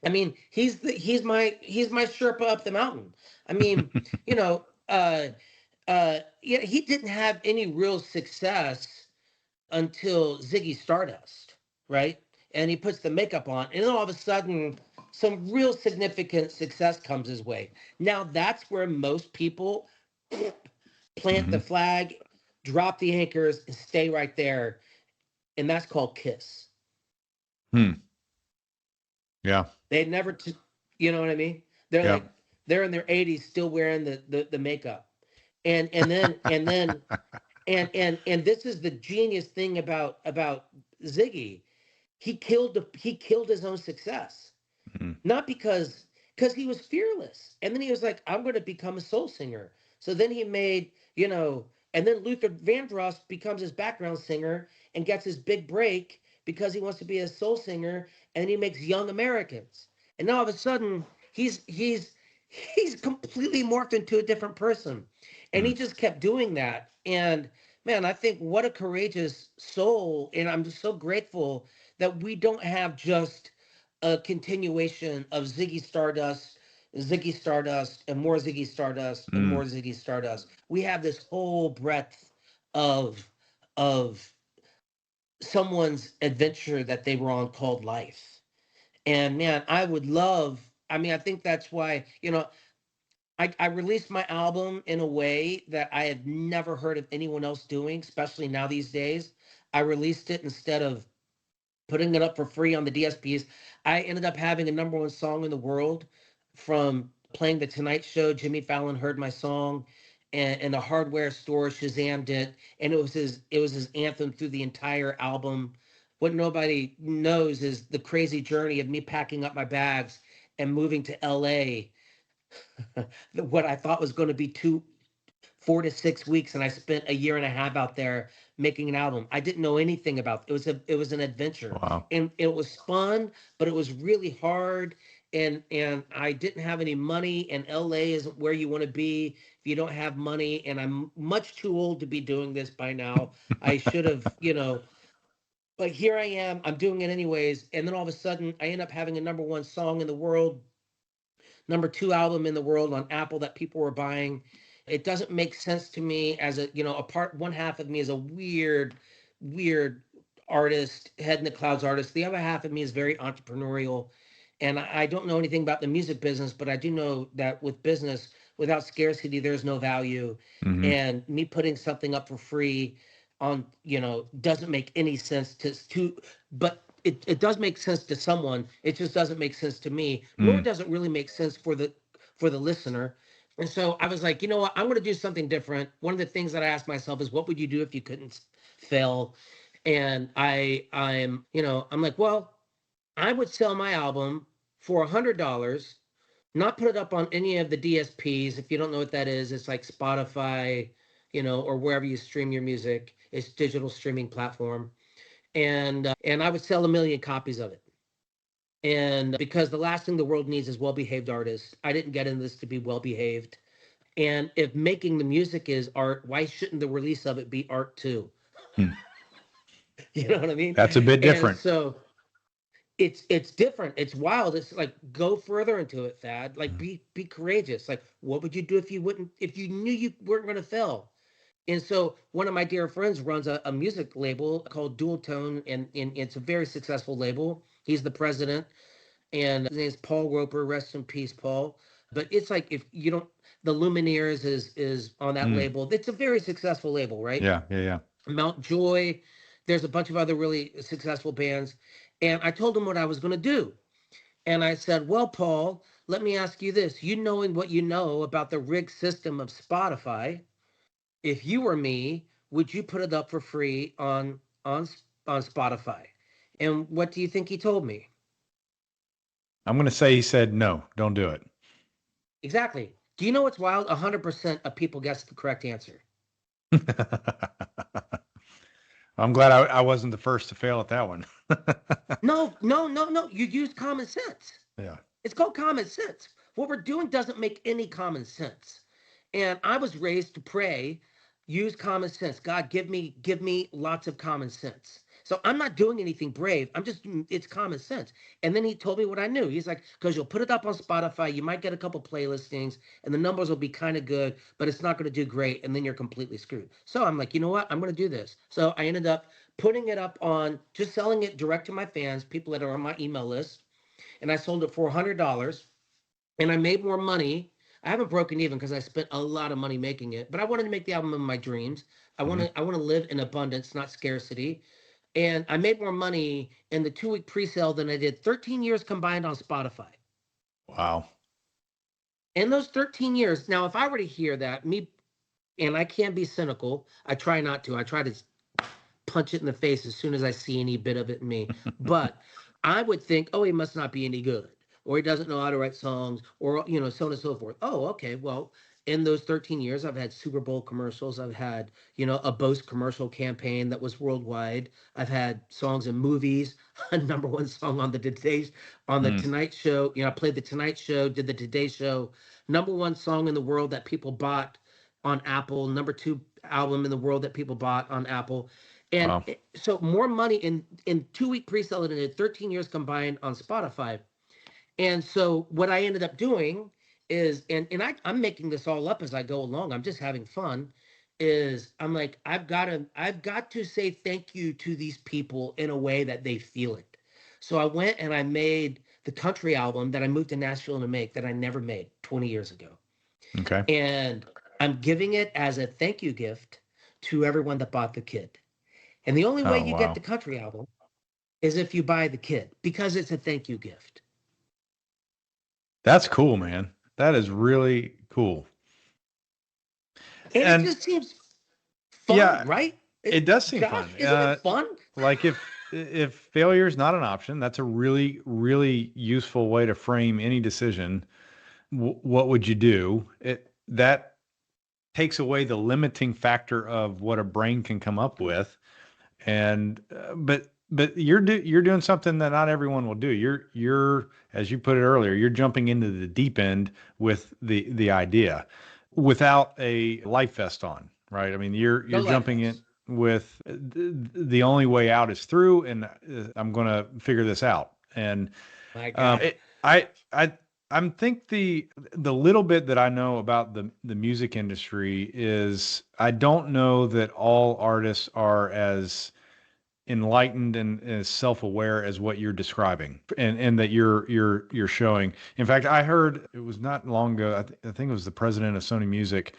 I mean, he's my Sherpa up the mountain. I mean, you know, yeah, he didn't have any real success until Ziggy Stardust, right? And he puts the makeup on, and then all of a sudden, some real significant success comes his way. Now that's where most people plant the Hmm. flag, drop the anchors, and stay right there, and that's called Kiss. Hmm. Yeah. They never, you know what I mean? They're Yeah. like, They're in their 80s still wearing the makeup. And then and this is the genius thing about Ziggy. He killed his own success, Mhm. not because he was fearless, and then he was like, I'm going to become a soul singer. So then he made, and then Luther Vandross becomes his background singer and gets his big break because he wants to be a soul singer, and he makes Young Americans, and now all of a sudden he's completely morphed into a different person, and he Mm. just kept doing that. And man, I think what a courageous soul, and I'm just so grateful that we don't have just a continuation of Ziggy Stardust, and more Ziggy Stardust, and Mm. more Ziggy Stardust. We have this whole breadth of of someone's adventure that they were on called life. And man, I would love. I mean, I think that's why I released my album in a way that I had never heard of anyone else doing, especially now these days. I released it instead of putting it up for free on the DSPs. I ended up having a number one song in the world from playing the Tonight Show. Jimmy Fallon heard my song, and the hardware store Shazammed it, and it was his anthem through the entire album. What nobody knows is the crazy journey of me packing up my bags and moving to LA. What I thought was going to be 4 to 6 weeks, and I spent a year and a half out there making an album. I didn't know anything about it. Was an adventure, Wow. and it was fun, but it was really hard. And I didn't have any money, and LA isn't where you want to be if you don't have money. And I'm much too old to be doing this by now. I should have, but here I am. I'm doing it anyways. And then all of a sudden, I end up having a number one song in the world, number two album in the world on Apple that people were buying. It doesn't make sense to me as a part. One half of me is a weird artist, head in the clouds artist. The other half of me is very entrepreneurial. And I don't know anything about the music business, but I do know that with business, without scarcity, there's no value. Hmm. And me putting something up for free on, doesn't make any sense but it does make sense to someone. It just doesn't make sense to me, nor Mm. does it really make sense for the listener. And so I was like, you know what, I'm going to do something different. One of the things that I asked myself is, what would you do if you couldn't fail? And I'm like, well, I would sell my album for $100, not put it up on any of the DSPs. If you don't know what that is, it's like Spotify, or wherever you stream your music. It's digital streaming platform. And I would sell 1 million copies of it. And because the last thing the world needs is well-behaved artists. I didn't get into this to be well-behaved. And if making the music is art, why shouldn't the release of it be art too? Mm. You know what I mean? That's a bit And different. so it's different. It's wild. It's like, go further into it, Thad. Like, Mm. be courageous. Like, what would you do if you knew you weren't going to fail? And so one of my dear friends runs a music label called Dual Tone, and it's a very successful label. He's the president, and his name is Paul Roper. Rest in peace, Paul. But it's like, if you don't, the Lumineers is on that Mm. label. It's a very successful label, right? Yeah, yeah, yeah. Mount Joy. There's a bunch of other really successful bands. And I told him what I was going to do. And I said, well, Paul, let me ask you this. You knowing what you know about the rigged system of Spotify, if you were me, would you put it up for free on Spotify? And what do you think he told me? I'm going to say he said, no, don't do it. Exactly. Do you know what's wild? 100% of people guess the correct answer. I'm glad I wasn't the first to fail at that one. No, no, no, no. You use common sense. Yeah. It's called common sense. What we're doing doesn't make any common sense. And I was raised to pray, use common sense. God, give me lots of common sense. So I'm not doing anything brave. It's common sense. And then he told me what I knew. He's like, because you'll put it up on Spotify, you might get a couple playlistings, and the numbers will be kind of good, but it's not going to do great, and then you're completely screwed. So I'm like, you know what? I'm going to do this. So I ended up putting it up on, just selling it direct to my fans, people that are on my email list, and I sold it for $100, and I made more money. I haven't broken even because I spent a lot of money making it, but I wanted to make the album of my dreams. I want Hmm. to I want to live in abundance, not scarcity. And I made more money in the 2 week pre-sale than I did 13 years combined on Spotify. Wow. In those 13 years, now if I were to hear that, me, and I can be cynical, I try not to. I try to punch it in the face as soon as I see any bit of it in me. But I would think, oh, he must not be any good, or he doesn't know how to write songs, or so on and so forth. Oh, okay. Well, in those 13 years, I've had Super Bowl commercials. I've had, a Bose commercial campaign that was worldwide. I've had songs in movies. A number one song on the Mm. Tonight Show. I played the Tonight Show, did the Today Show. Number one song in the world that people bought on Apple. Number two album in the world that people bought on Apple. And Wow. so more money in 2 week pre-sale than in 13 years combined on Spotify. And so what I ended up doing is, I'm making this all up as I go along. I'm just having fun. Is I'm like, I've got to say thank you to these people in a way that they feel it. So I went and I made the country album that I moved to Nashville to make that I never made 20 years ago. Okay. And I'm giving it as a thank you gift to everyone that bought the kid. And the only way Oh, you get wow. the country album is if you buy the kit because it's a thank you gift. That's cool, man. That is really cool. And it And just seems fun, yeah, right? it does seem Josh, fun. isn't it fun? Like if failure is not an option, that's a really, really useful way to frame any decision. What would you do? That takes away the limiting factor of what a brain can come up with. And but you're doing something that not everyone will do. You're as you put it earlier, you're jumping into the deep end with the idea without a life vest on, right? I mean, No you're life jumping in vest. with the only way out is through, and I'm going to figure this out. And My God. it, I'm think the little bit that I know about the music industry is I don't know that all artists are as enlightened and as self-aware as what you're describing and that you're showing. In fact, I heard it was not long ago, I think it was the president of Sony Music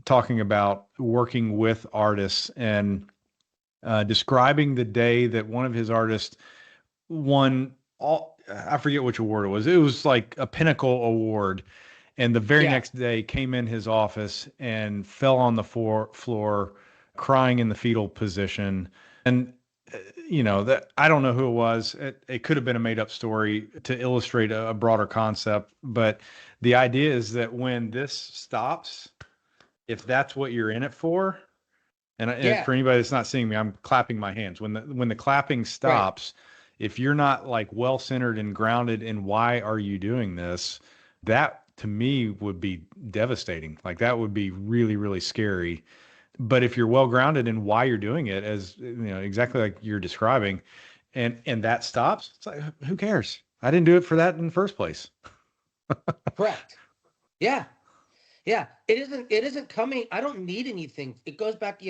talking about working with artists and describing the day that one of his artists won all, I forget which award it was. It was like a pinnacle award. And the very Yeah. next day came in his office and fell on the floor crying in the fetal position. And that I don't know who it was. It could have been a made up story to illustrate a broader concept. But the idea is that when this stops, if that's what you're in it for, and Yeah. for anybody that's not seeing me, I'm clapping my hands. When the clapping Right. stops, if you're not like well centered and grounded in why are you doing this, that to me would be devastating. Like that would be really, really scary. But if you're well grounded in why you're doing it, as exactly like you're describing, and that stops, it's like who cares? I didn't do it for that in the first place. Correct. Yeah. Yeah. It isn't coming. I don't need anything. It goes back,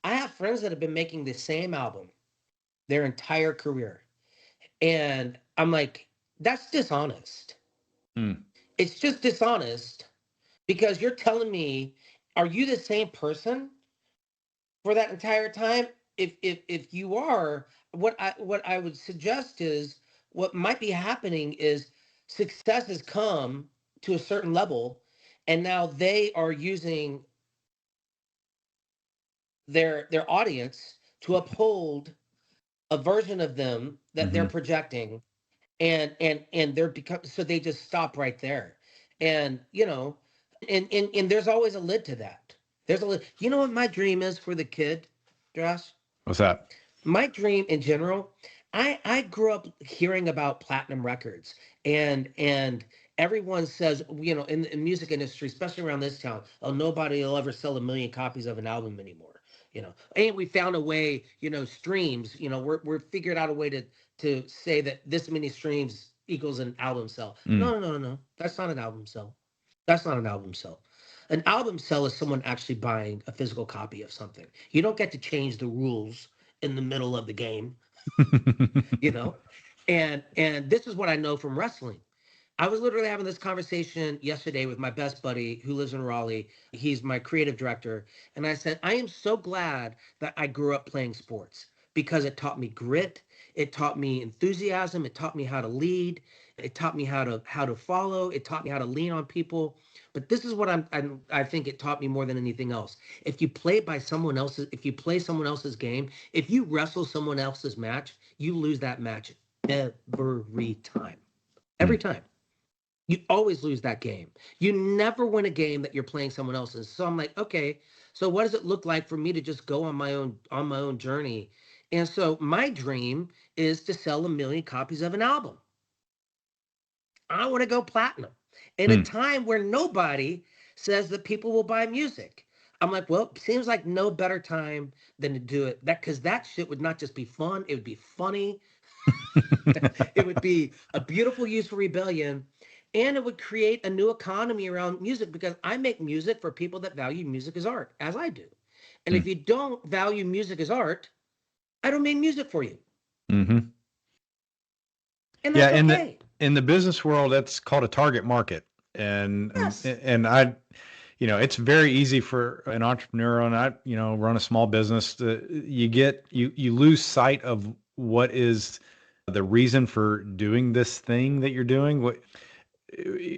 I have friends that have been making the same album their entire career. And I'm like, that's dishonest. Hmm. It's just dishonest because you're telling me, are you the same person for that entire time? If you are, what I would suggest is what might be happening is success has come to a certain level, and now they are using their audience to uphold a version of them that they're Mm-hmm. projecting, and they're become so they just stop right there. And there's always a lid to that. There's a lid. You know what my dream is for the kid, Josh? What's that? My dream in general, I grew up hearing about platinum records, and everyone says, in the music industry, especially around this town, oh, nobody will ever sell 1 million copies of an album anymore. And we found a way, streams, we're figured out a way to say that this many streams equals an album sell. Mm. No, no, no, no. That's not an album sell. That's not an album sell. An album sell is someone actually buying a physical copy of something. You don't get to change the rules in the middle of the game, you know? And this is what I know from wrestling. I was literally having this conversation yesterday with my best buddy who lives in Raleigh. He's my creative director. And I said, I am so glad that I grew up playing sports because it taught me grit. It taught me enthusiasm. It taught me how to lead. It taught me how to follow. It taught me how to lean on people. But this is what I think it taught me more than anything else. If you play someone else's game, if you wrestle someone else's match, you lose that match every time. Every time. You always lose that game. You never win a game that you're playing someone else's. So I'm like, okay, so what does it look like for me to just go on my own journey? And so my dream is to sell 1 million copies of an album. I want to go platinum in a time where nobody says that people will buy music. I'm like, well, it seems like no better time than to do it. Because that shit would not just be fun, it would be funny. It would be a beautiful use for rebellion, and it would create a new economy around music because I make music for people that value music as art, as I do. And if you don't value music as art, I don't make music for you. Mm-hmm. And that's okay. In the business world, that's called a target market. And Yes. I, it's very easy for an entrepreneur, and I, run a small business. You lose sight of what is the reason for doing this thing that you're doing.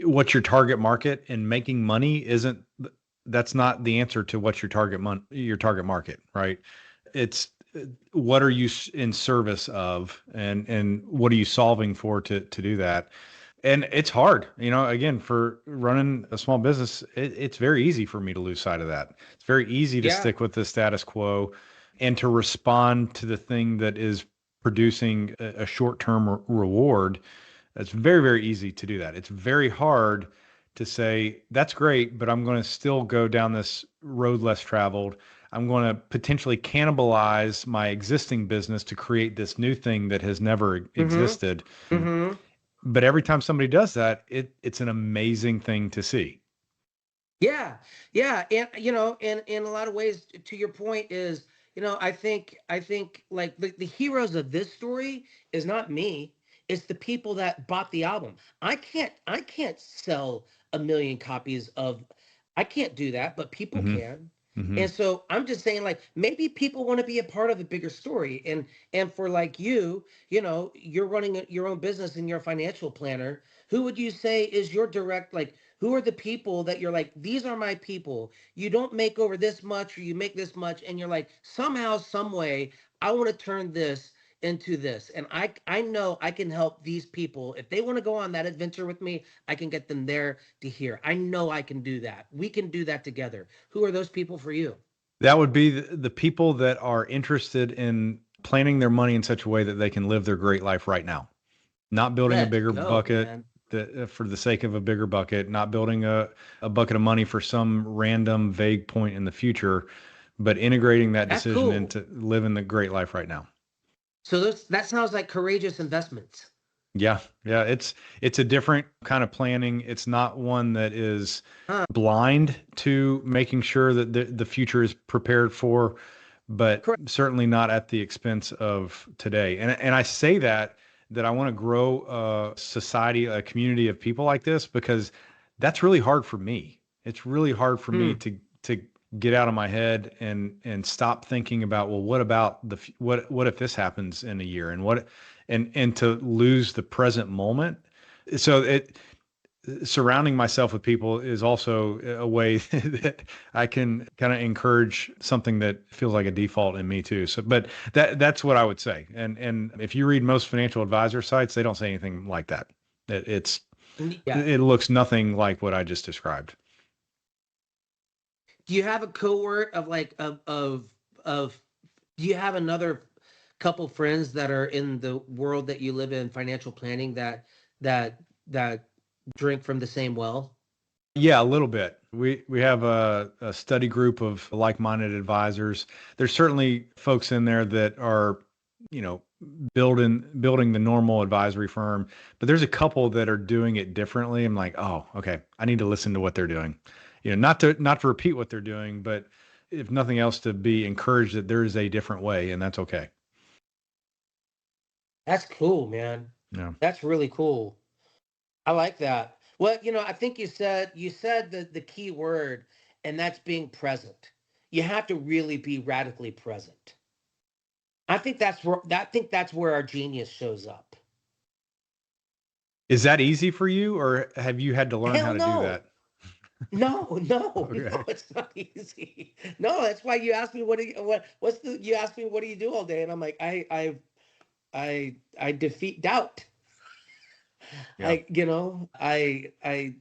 What's your target market, and making money that's not the answer to what's your target market, right? It's what are you in service of, and what are you solving for to do that? And it's hard, again, for running a small business, it's very easy for me to lose sight of that. It's very easy to stick with the status quo and to respond to the thing that is producing a short-term reward. It's very, very easy to do that. It's very hard to say, that's great, but I'm going to still go down this road less traveled. I'm going to potentially cannibalize my existing business to create this new thing that has never existed. Mm-hmm. But every time somebody does that, it's an amazing thing to see. Yeah. And and in a lot of ways, to your point is, I think like the heroes of this story is not me. It's the people that bought the album. I can't sell 1 million copies of, I can't do that, but people can. And so I'm just saying, like, maybe people want to be a part of a bigger story. And for like you're running your own business and you're a financial planner. Who would you say is your direct, like, who are the people that you're like, these are my people? You don't make over this much, or you make this much, and you're like, somehow, some way, I want to turn this into this. And I know I can help these people. If they want to go on that adventure with me, I can get them there to here. I know I can do that. We can do that together. Who are those people for you? That would be the people that are interested in planning their money in such a way that they can live their great life right now, not building a Let's bigger go, bucket man. for the sake of a bigger bucket, not building a bucket of money for some random vague point in the future, but integrating that That's decision cool. into living the great life right now. So that sounds like courageous investments. Yeah. It's a different kind of planning. It's not one that is blind to making sure that the future is prepared for, but Correct. certainly not at the expense of today. And I say that I want to grow a society, a community of people like this, because that's really hard for me. It's really hard for me to get out of my head and stop thinking about, well, what about what if this happens in a year, and to lose the present moment. So surrounding myself with people is also a way that I can kind of encourage something that feels like a default in me too. So, but that's what I would say. And if you read most financial advisor sites, they don't say anything like that. It looks nothing like what I just described. Do you have a cohort of like of do you have another couple friends that are in the world that you live in, financial planning, that drink from the same well? Yeah, a little bit. We have a study group of like-minded advisors. There's certainly folks in there that are, you know, building the normal advisory firm, but there's a couple that are doing it differently. I'm like, oh, okay, I need to listen to what they're doing. Not to repeat what they're doing, but if nothing else, to be encouraged that there is a different way, and that's okay. That's cool, man. Yeah. That's really cool. I like that. Well, I think you said the key word, and that's being present. You have to really be radically present. I think that's where our genius shows up. Is that easy for you, or have you had to learn how Hell to do no. that? No, no, no, Okay. it's not easy. No, that's why you asked me you asked me what do you do all day? And I'm like, I defeat doubt. Yeah. I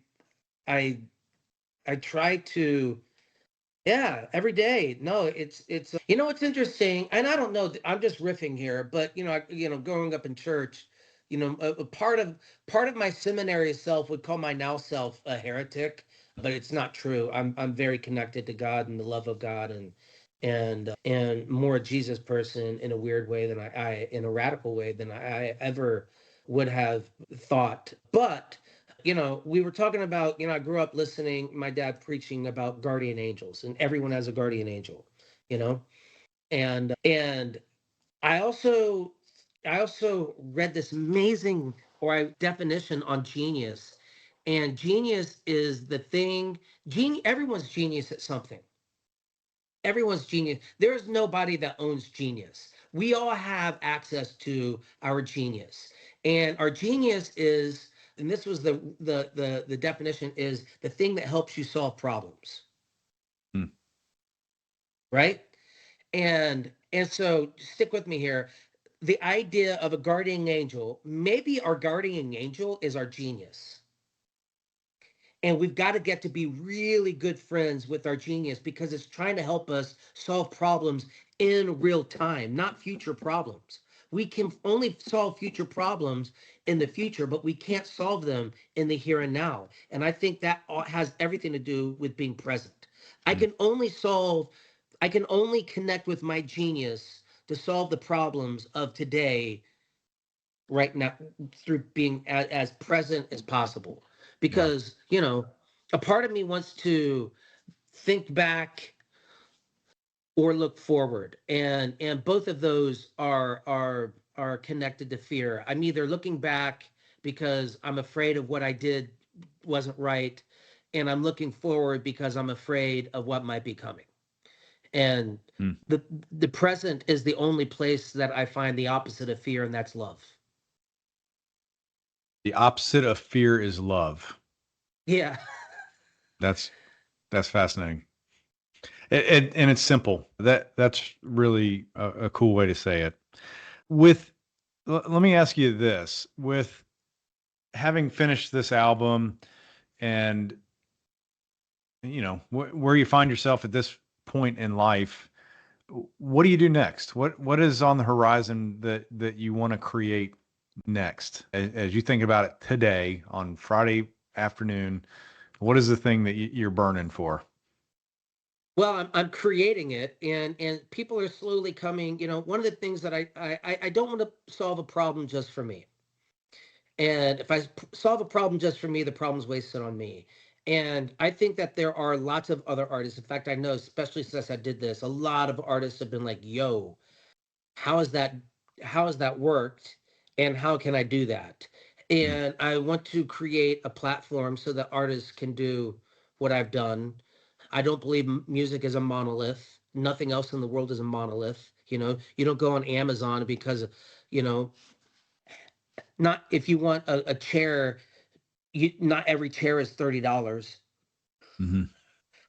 I try to, yeah, every day. No, it's interesting, and I don't know, I'm just riffing here, but growing up in church, a part of my seminary self would call my now self a heretic, but it's not true. I'm very connected to God and the love of God, and more a Jesus person in a weird way than I in a radical way than I ever would have thought. But we were talking about, I grew up listening, my dad preaching about guardian angels, and everyone has a guardian angel, you know? And I also read this amazing definition on genius. And genius is the thing, everyone's genius at something. Everyone's genius. There is nobody that owns genius. We all have access to our genius. And our genius is, and this was the definition, is the thing that helps you solve problems, Hmm. right? And so stick with me here. The idea of a guardian angel, maybe our guardian angel is our genius. And we've got to get to be really good friends with our genius because it's trying to help us solve problems in real time, not future problems. We can only solve future problems in the future, but we can't solve them in the here and now. And I think that has everything to do with being present. I Hmm. can only solve, I can only connect with my genius to solve the problems of today right now through being as present as possible, Yeah. because a part of me wants to think back or look forward, and both of those are connected to fear. I'm either looking back because I'm afraid of what I did wasn't right, and I'm looking forward because I'm afraid of what might be coming. And Hmm. the present is the only place that I find the opposite of fear, and that's love. The opposite of fear is love. Yeah. That's that's fascinating. And it's simple. That's really a cool way to say it. With Let me ask you this: with having finished this album, and where you find yourself at this point in life, what do you do next? What is on the horizon that you want to create next? As you think about it today on Friday afternoon, what is the thing that you're burning for? Well, I'm creating it, and people are slowly coming. One of the things that I don't want to solve a problem just for me. And if solve a problem just for me, the problem's wasted on me. And I think that there are lots of other artists. In fact, I know, especially since I did this, a lot of artists have been like, "Yo, how is that? How has that worked? And how can I do that?" Mm. And I want to create a platform so that artists can do what I've done. I don't believe music is a monolith. Nothing else in the world is a monolith. You don't go on Amazon because, you know, not if you want a chair, not every chair is $30, Hmm.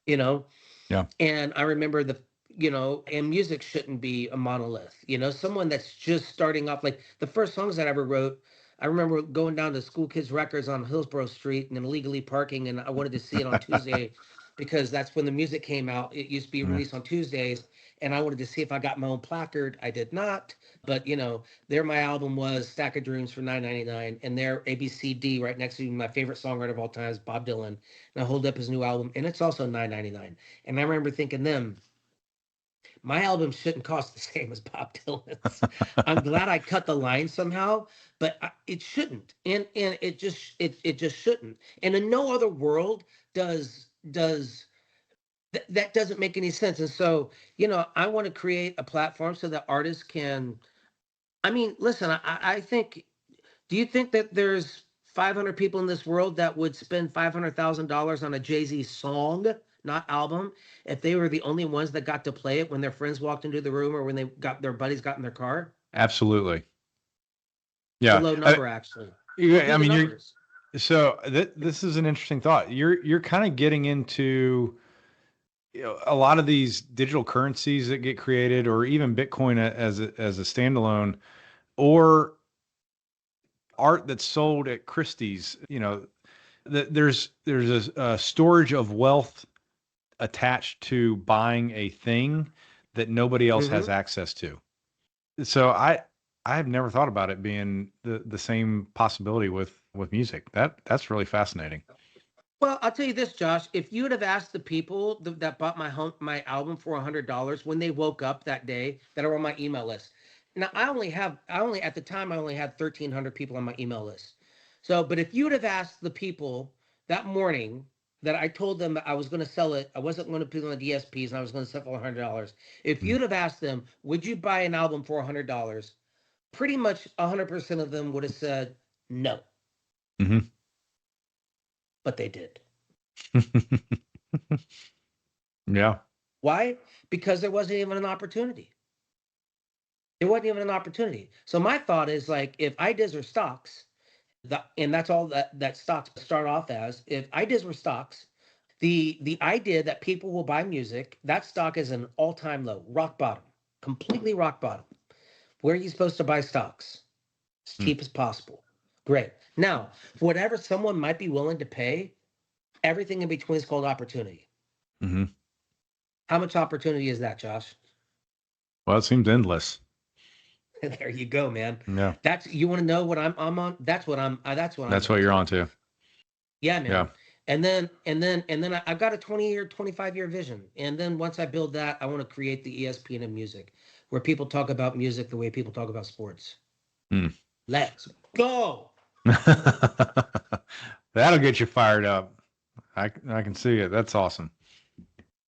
you know? Yeah. And I remember and music shouldn't be a monolith. Someone that's just starting off, like the first songs that I ever wrote, I remember going down to School Kids Records on Hillsborough Street and then illegally parking, and I wanted to see it on Tuesday because that's when the music came out. It used to be Yeah. released on Tuesdays, and I wanted to see if I got my own placard. I did not, but there my album was Stack of Dreams for 9.99, and there ABCD right next to my favorite songwriter of all time is Bob Dylan, and I hold up his new album, and it's also 9.99. And I remember thinking then, my album shouldn't cost the same as Bob Dylan's. I'm glad I cut the line somehow, but it shouldn't, and it just shouldn't. And in no other world does that doesn't make any sense. And so I want to create a platform so that artists can. I mean, listen, I think. Do you think that there's 500 people in this world that would spend $500,000 on a Jay-Z song? not album, if they were the only ones that got to play it when their friends walked into the room or when their buddies got in their car? Absolutely. It's a Yeah. low number, actually. Well, I do the mean, numbers. this is an interesting thought. You're kind of getting into, a lot of these digital currencies that get created, or even Bitcoin as a standalone, or art that's sold at Christie's. There's a storage of wealth attached to buying a thing that nobody else has Hmm. access to. So I've never thought about it being the same possibility with music. That's really fascinating. Well, I'll tell you this, Josh. If you would have asked the people that bought my album for $100 when they woke up that day that are on my email list. Now I only at the time I only had 1,300 people on my email list. So, but if you would have asked the people that morning that I told them that I was going to sell it, I wasn't going to put it on the DSPs and I was going to sell it for $100. If you'd have asked them, would you buy an album for $100? Pretty much 100% of them would have said no, Mm-hmm. but they did. Yeah. Why? Because there wasn't even an opportunity. There wasn't even an opportunity. So my thought is like, if ideas are stocks, and that's all that stocks start off as. If ideas were stocks, the idea that people will buy music, that stock is an all-time low, rock bottom, completely rock bottom. Where are you supposed to buy stocks? As cheap as possible. Great. Now, whatever someone might be willing to pay, everything in between is called opportunity. Mm-hmm. How much opportunity is that, Josh? Well, it seems endless. There you go, man. Yeah. That's you want to know what I'm on. That's what I'm That's what you're into. on to. Yeah, Yeah. man. And then I've got a 20-year, 25-year vision. And then once I build that, I want to create the ESPN of music, where people talk about music the way people talk about sports. Mm. Let's go. That'll get you fired up. I can see it. That's awesome.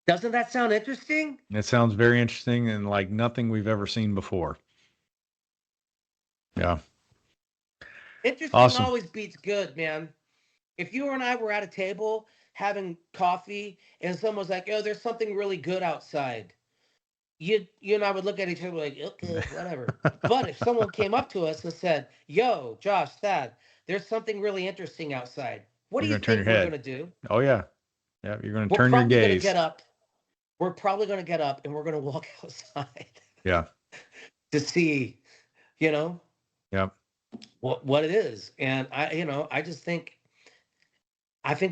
Doesn't that sound interesting? It sounds very interesting and like nothing we've ever seen before. Yeah. Interesting Awesome. always beats good, man. If you and I were at a table having coffee and someone's like, "Oh, there's something really good outside," you and I would look at each other like, "Okay, whatever." But if someone came up to us and said, "Yo, Josh, Thad, there's something really interesting outside," what do You're you going to turn your think we're head. gonna do? Oh yeah. Yeah. You're going to We're turn your probably gonna gaze. get up. We're probably gonna get up and we're gonna walk outside Yeah. to see, you know, Yeah. what it is. And I just think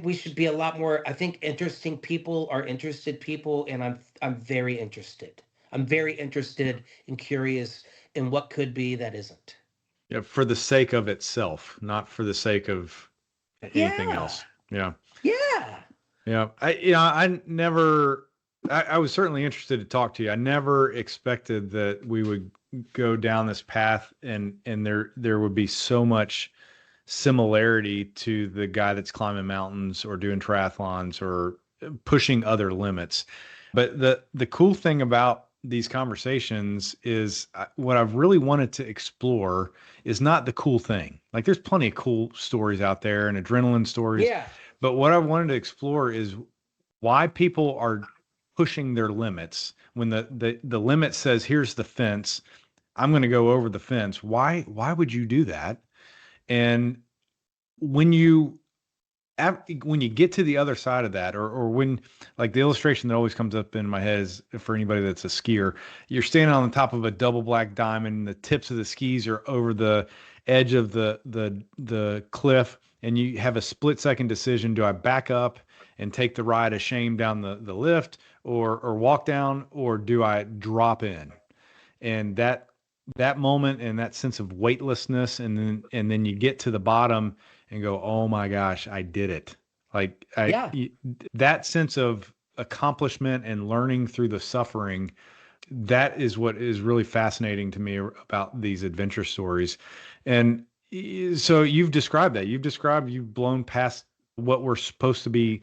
we should be a lot more. I think interesting people are interested people, and I'm very interested. I'm very interested and curious in what could be that isn't. Yeah. For the sake of itself, not for the sake of anything Yeah. else. Yeah. Yeah. Yeah. I was certainly interested to talk to you. I never expected that we would go down this path and there would be so much similarity to the guy that's climbing mountains or doing triathlons or pushing other limits. But the cool thing about these conversations is what I've really wanted to explore is not the cool thing. Like there's plenty of cool stories out there and adrenaline stories, Yeah. but what I wanted to explore is why people are pushing their limits. When the limit says here's the fence, I'm going to go over the fence. Why would you do that? And when you when you get to the other side of that, or when, like, the illustration that always comes up in my head is for anybody that's a skier, you're standing on the top of a double black diamond, and the tips of the skis are over the edge of the cliff, and you have a split second decision: do I back up and take the ride of shame down the lift, or walk down, or do I drop in? And that moment and that sense of weightlessness, and then you get to the bottom and go, oh my gosh, I did it. Like Yeah. that sense of accomplishment and learning through the suffering, that is what is really fascinating to me about these adventure stories. And so you've blown past what were supposed to be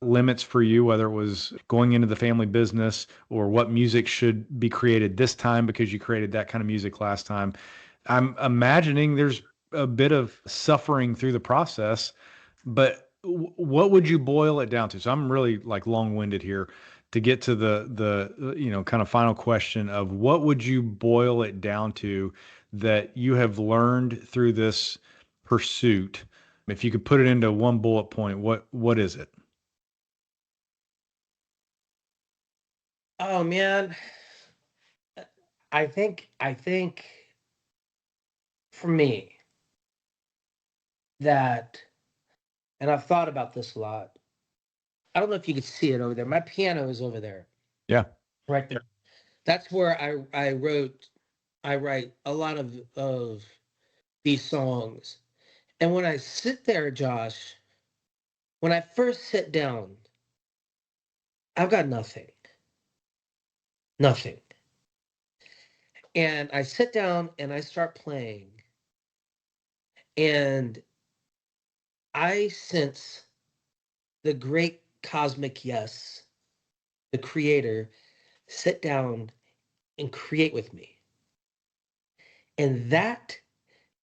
limits for you, whether it was going into the family business or what music should be created this time because you created that kind of music last time. I'm imagining there's a bit of suffering through the process, but what would you boil it down to? So I'm really like long-winded here to get to the kind of final question of what would you boil it down to that you have learned through this pursuit? If you could put it into one bullet point, what is it? Oh man, I think for me that, and I've thought about this a lot. I don't know if you could see it over there. My piano is over there, Yeah. right there. That's where I write a lot of these songs. And when I sit there, Josh, when I first sit down, I've got nothing. Nothing. And I sit down and I start playing, and I sense the great cosmic yes, the creator, sit down and create with me. And that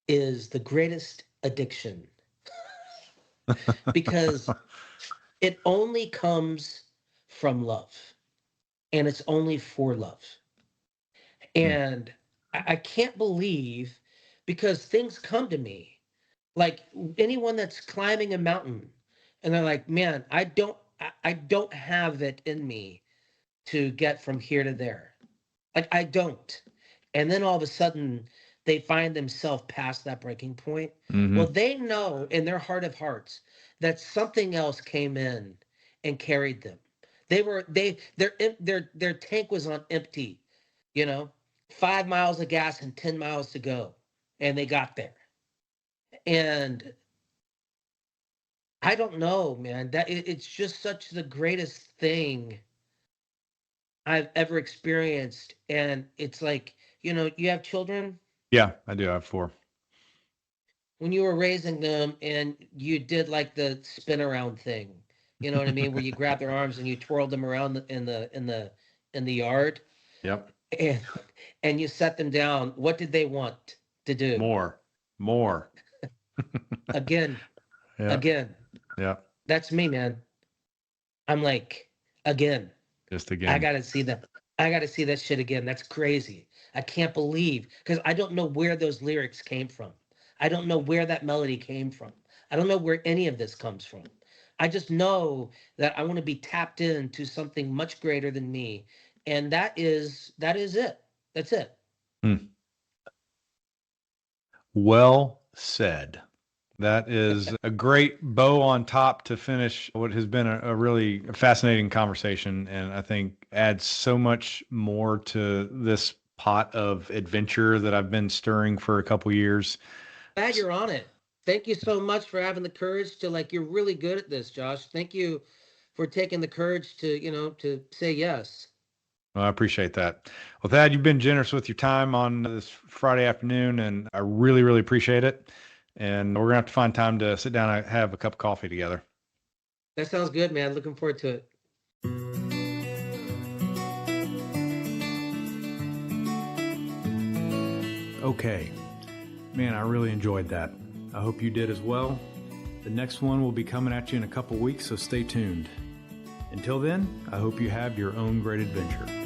is the greatest addiction because it only comes from love, and it's only for love. Mm. And I can't believe, because things come to me like anyone that's climbing a mountain and they're like, man, I don't have it in me to get from here to there. Like I don't. And then all of a sudden they find themselves past that breaking point. Well, Hmm. they know in their heart of hearts that something else came in and carried them. Their tank was on empty, you know, 5 miles of gas and 10 miles to go. And they got there. And I don't know, man. It's just such the greatest thing I've ever experienced. And it's like, you have children. Yeah, I do. I have four. When you were raising them and you did like the spin around thing, you know what I mean, where you grab their arms and you twirled them around in the yard, Yep. and and you set them down. What did they want to do? More, more. Again, Yeah. again. Yeah. That's me, man. I'm like, again. Just I again. gotta see that. I gotta see that shit again. That's crazy. I can't believe, because I don't know where those lyrics came from. I don't know where that melody came from. I don't know where any of this comes from. I just know that I want to be tapped into something much greater than me. And that is it. That's it. Hmm. Well said. That is a great bow on top to finish what has been a really fascinating conversation, and I think adds so much more to this pot of adventure that I've been stirring for a couple years. Glad you're on it. Thank you so much for having the courage to, like, you're really good at this, Josh. Thank you for taking the courage to say yes. Well, I appreciate that. Well, Thad, you've been generous with your time on this Friday afternoon, and I really, really appreciate it. And we're gonna have to find time to sit down and have a cup of coffee together. That sounds good, man. Looking forward to it. Okay. Man, I really enjoyed that. I hope you did as well. The next one will be coming at you in a couple weeks, so stay tuned. Until then, I hope you have your own great adventure.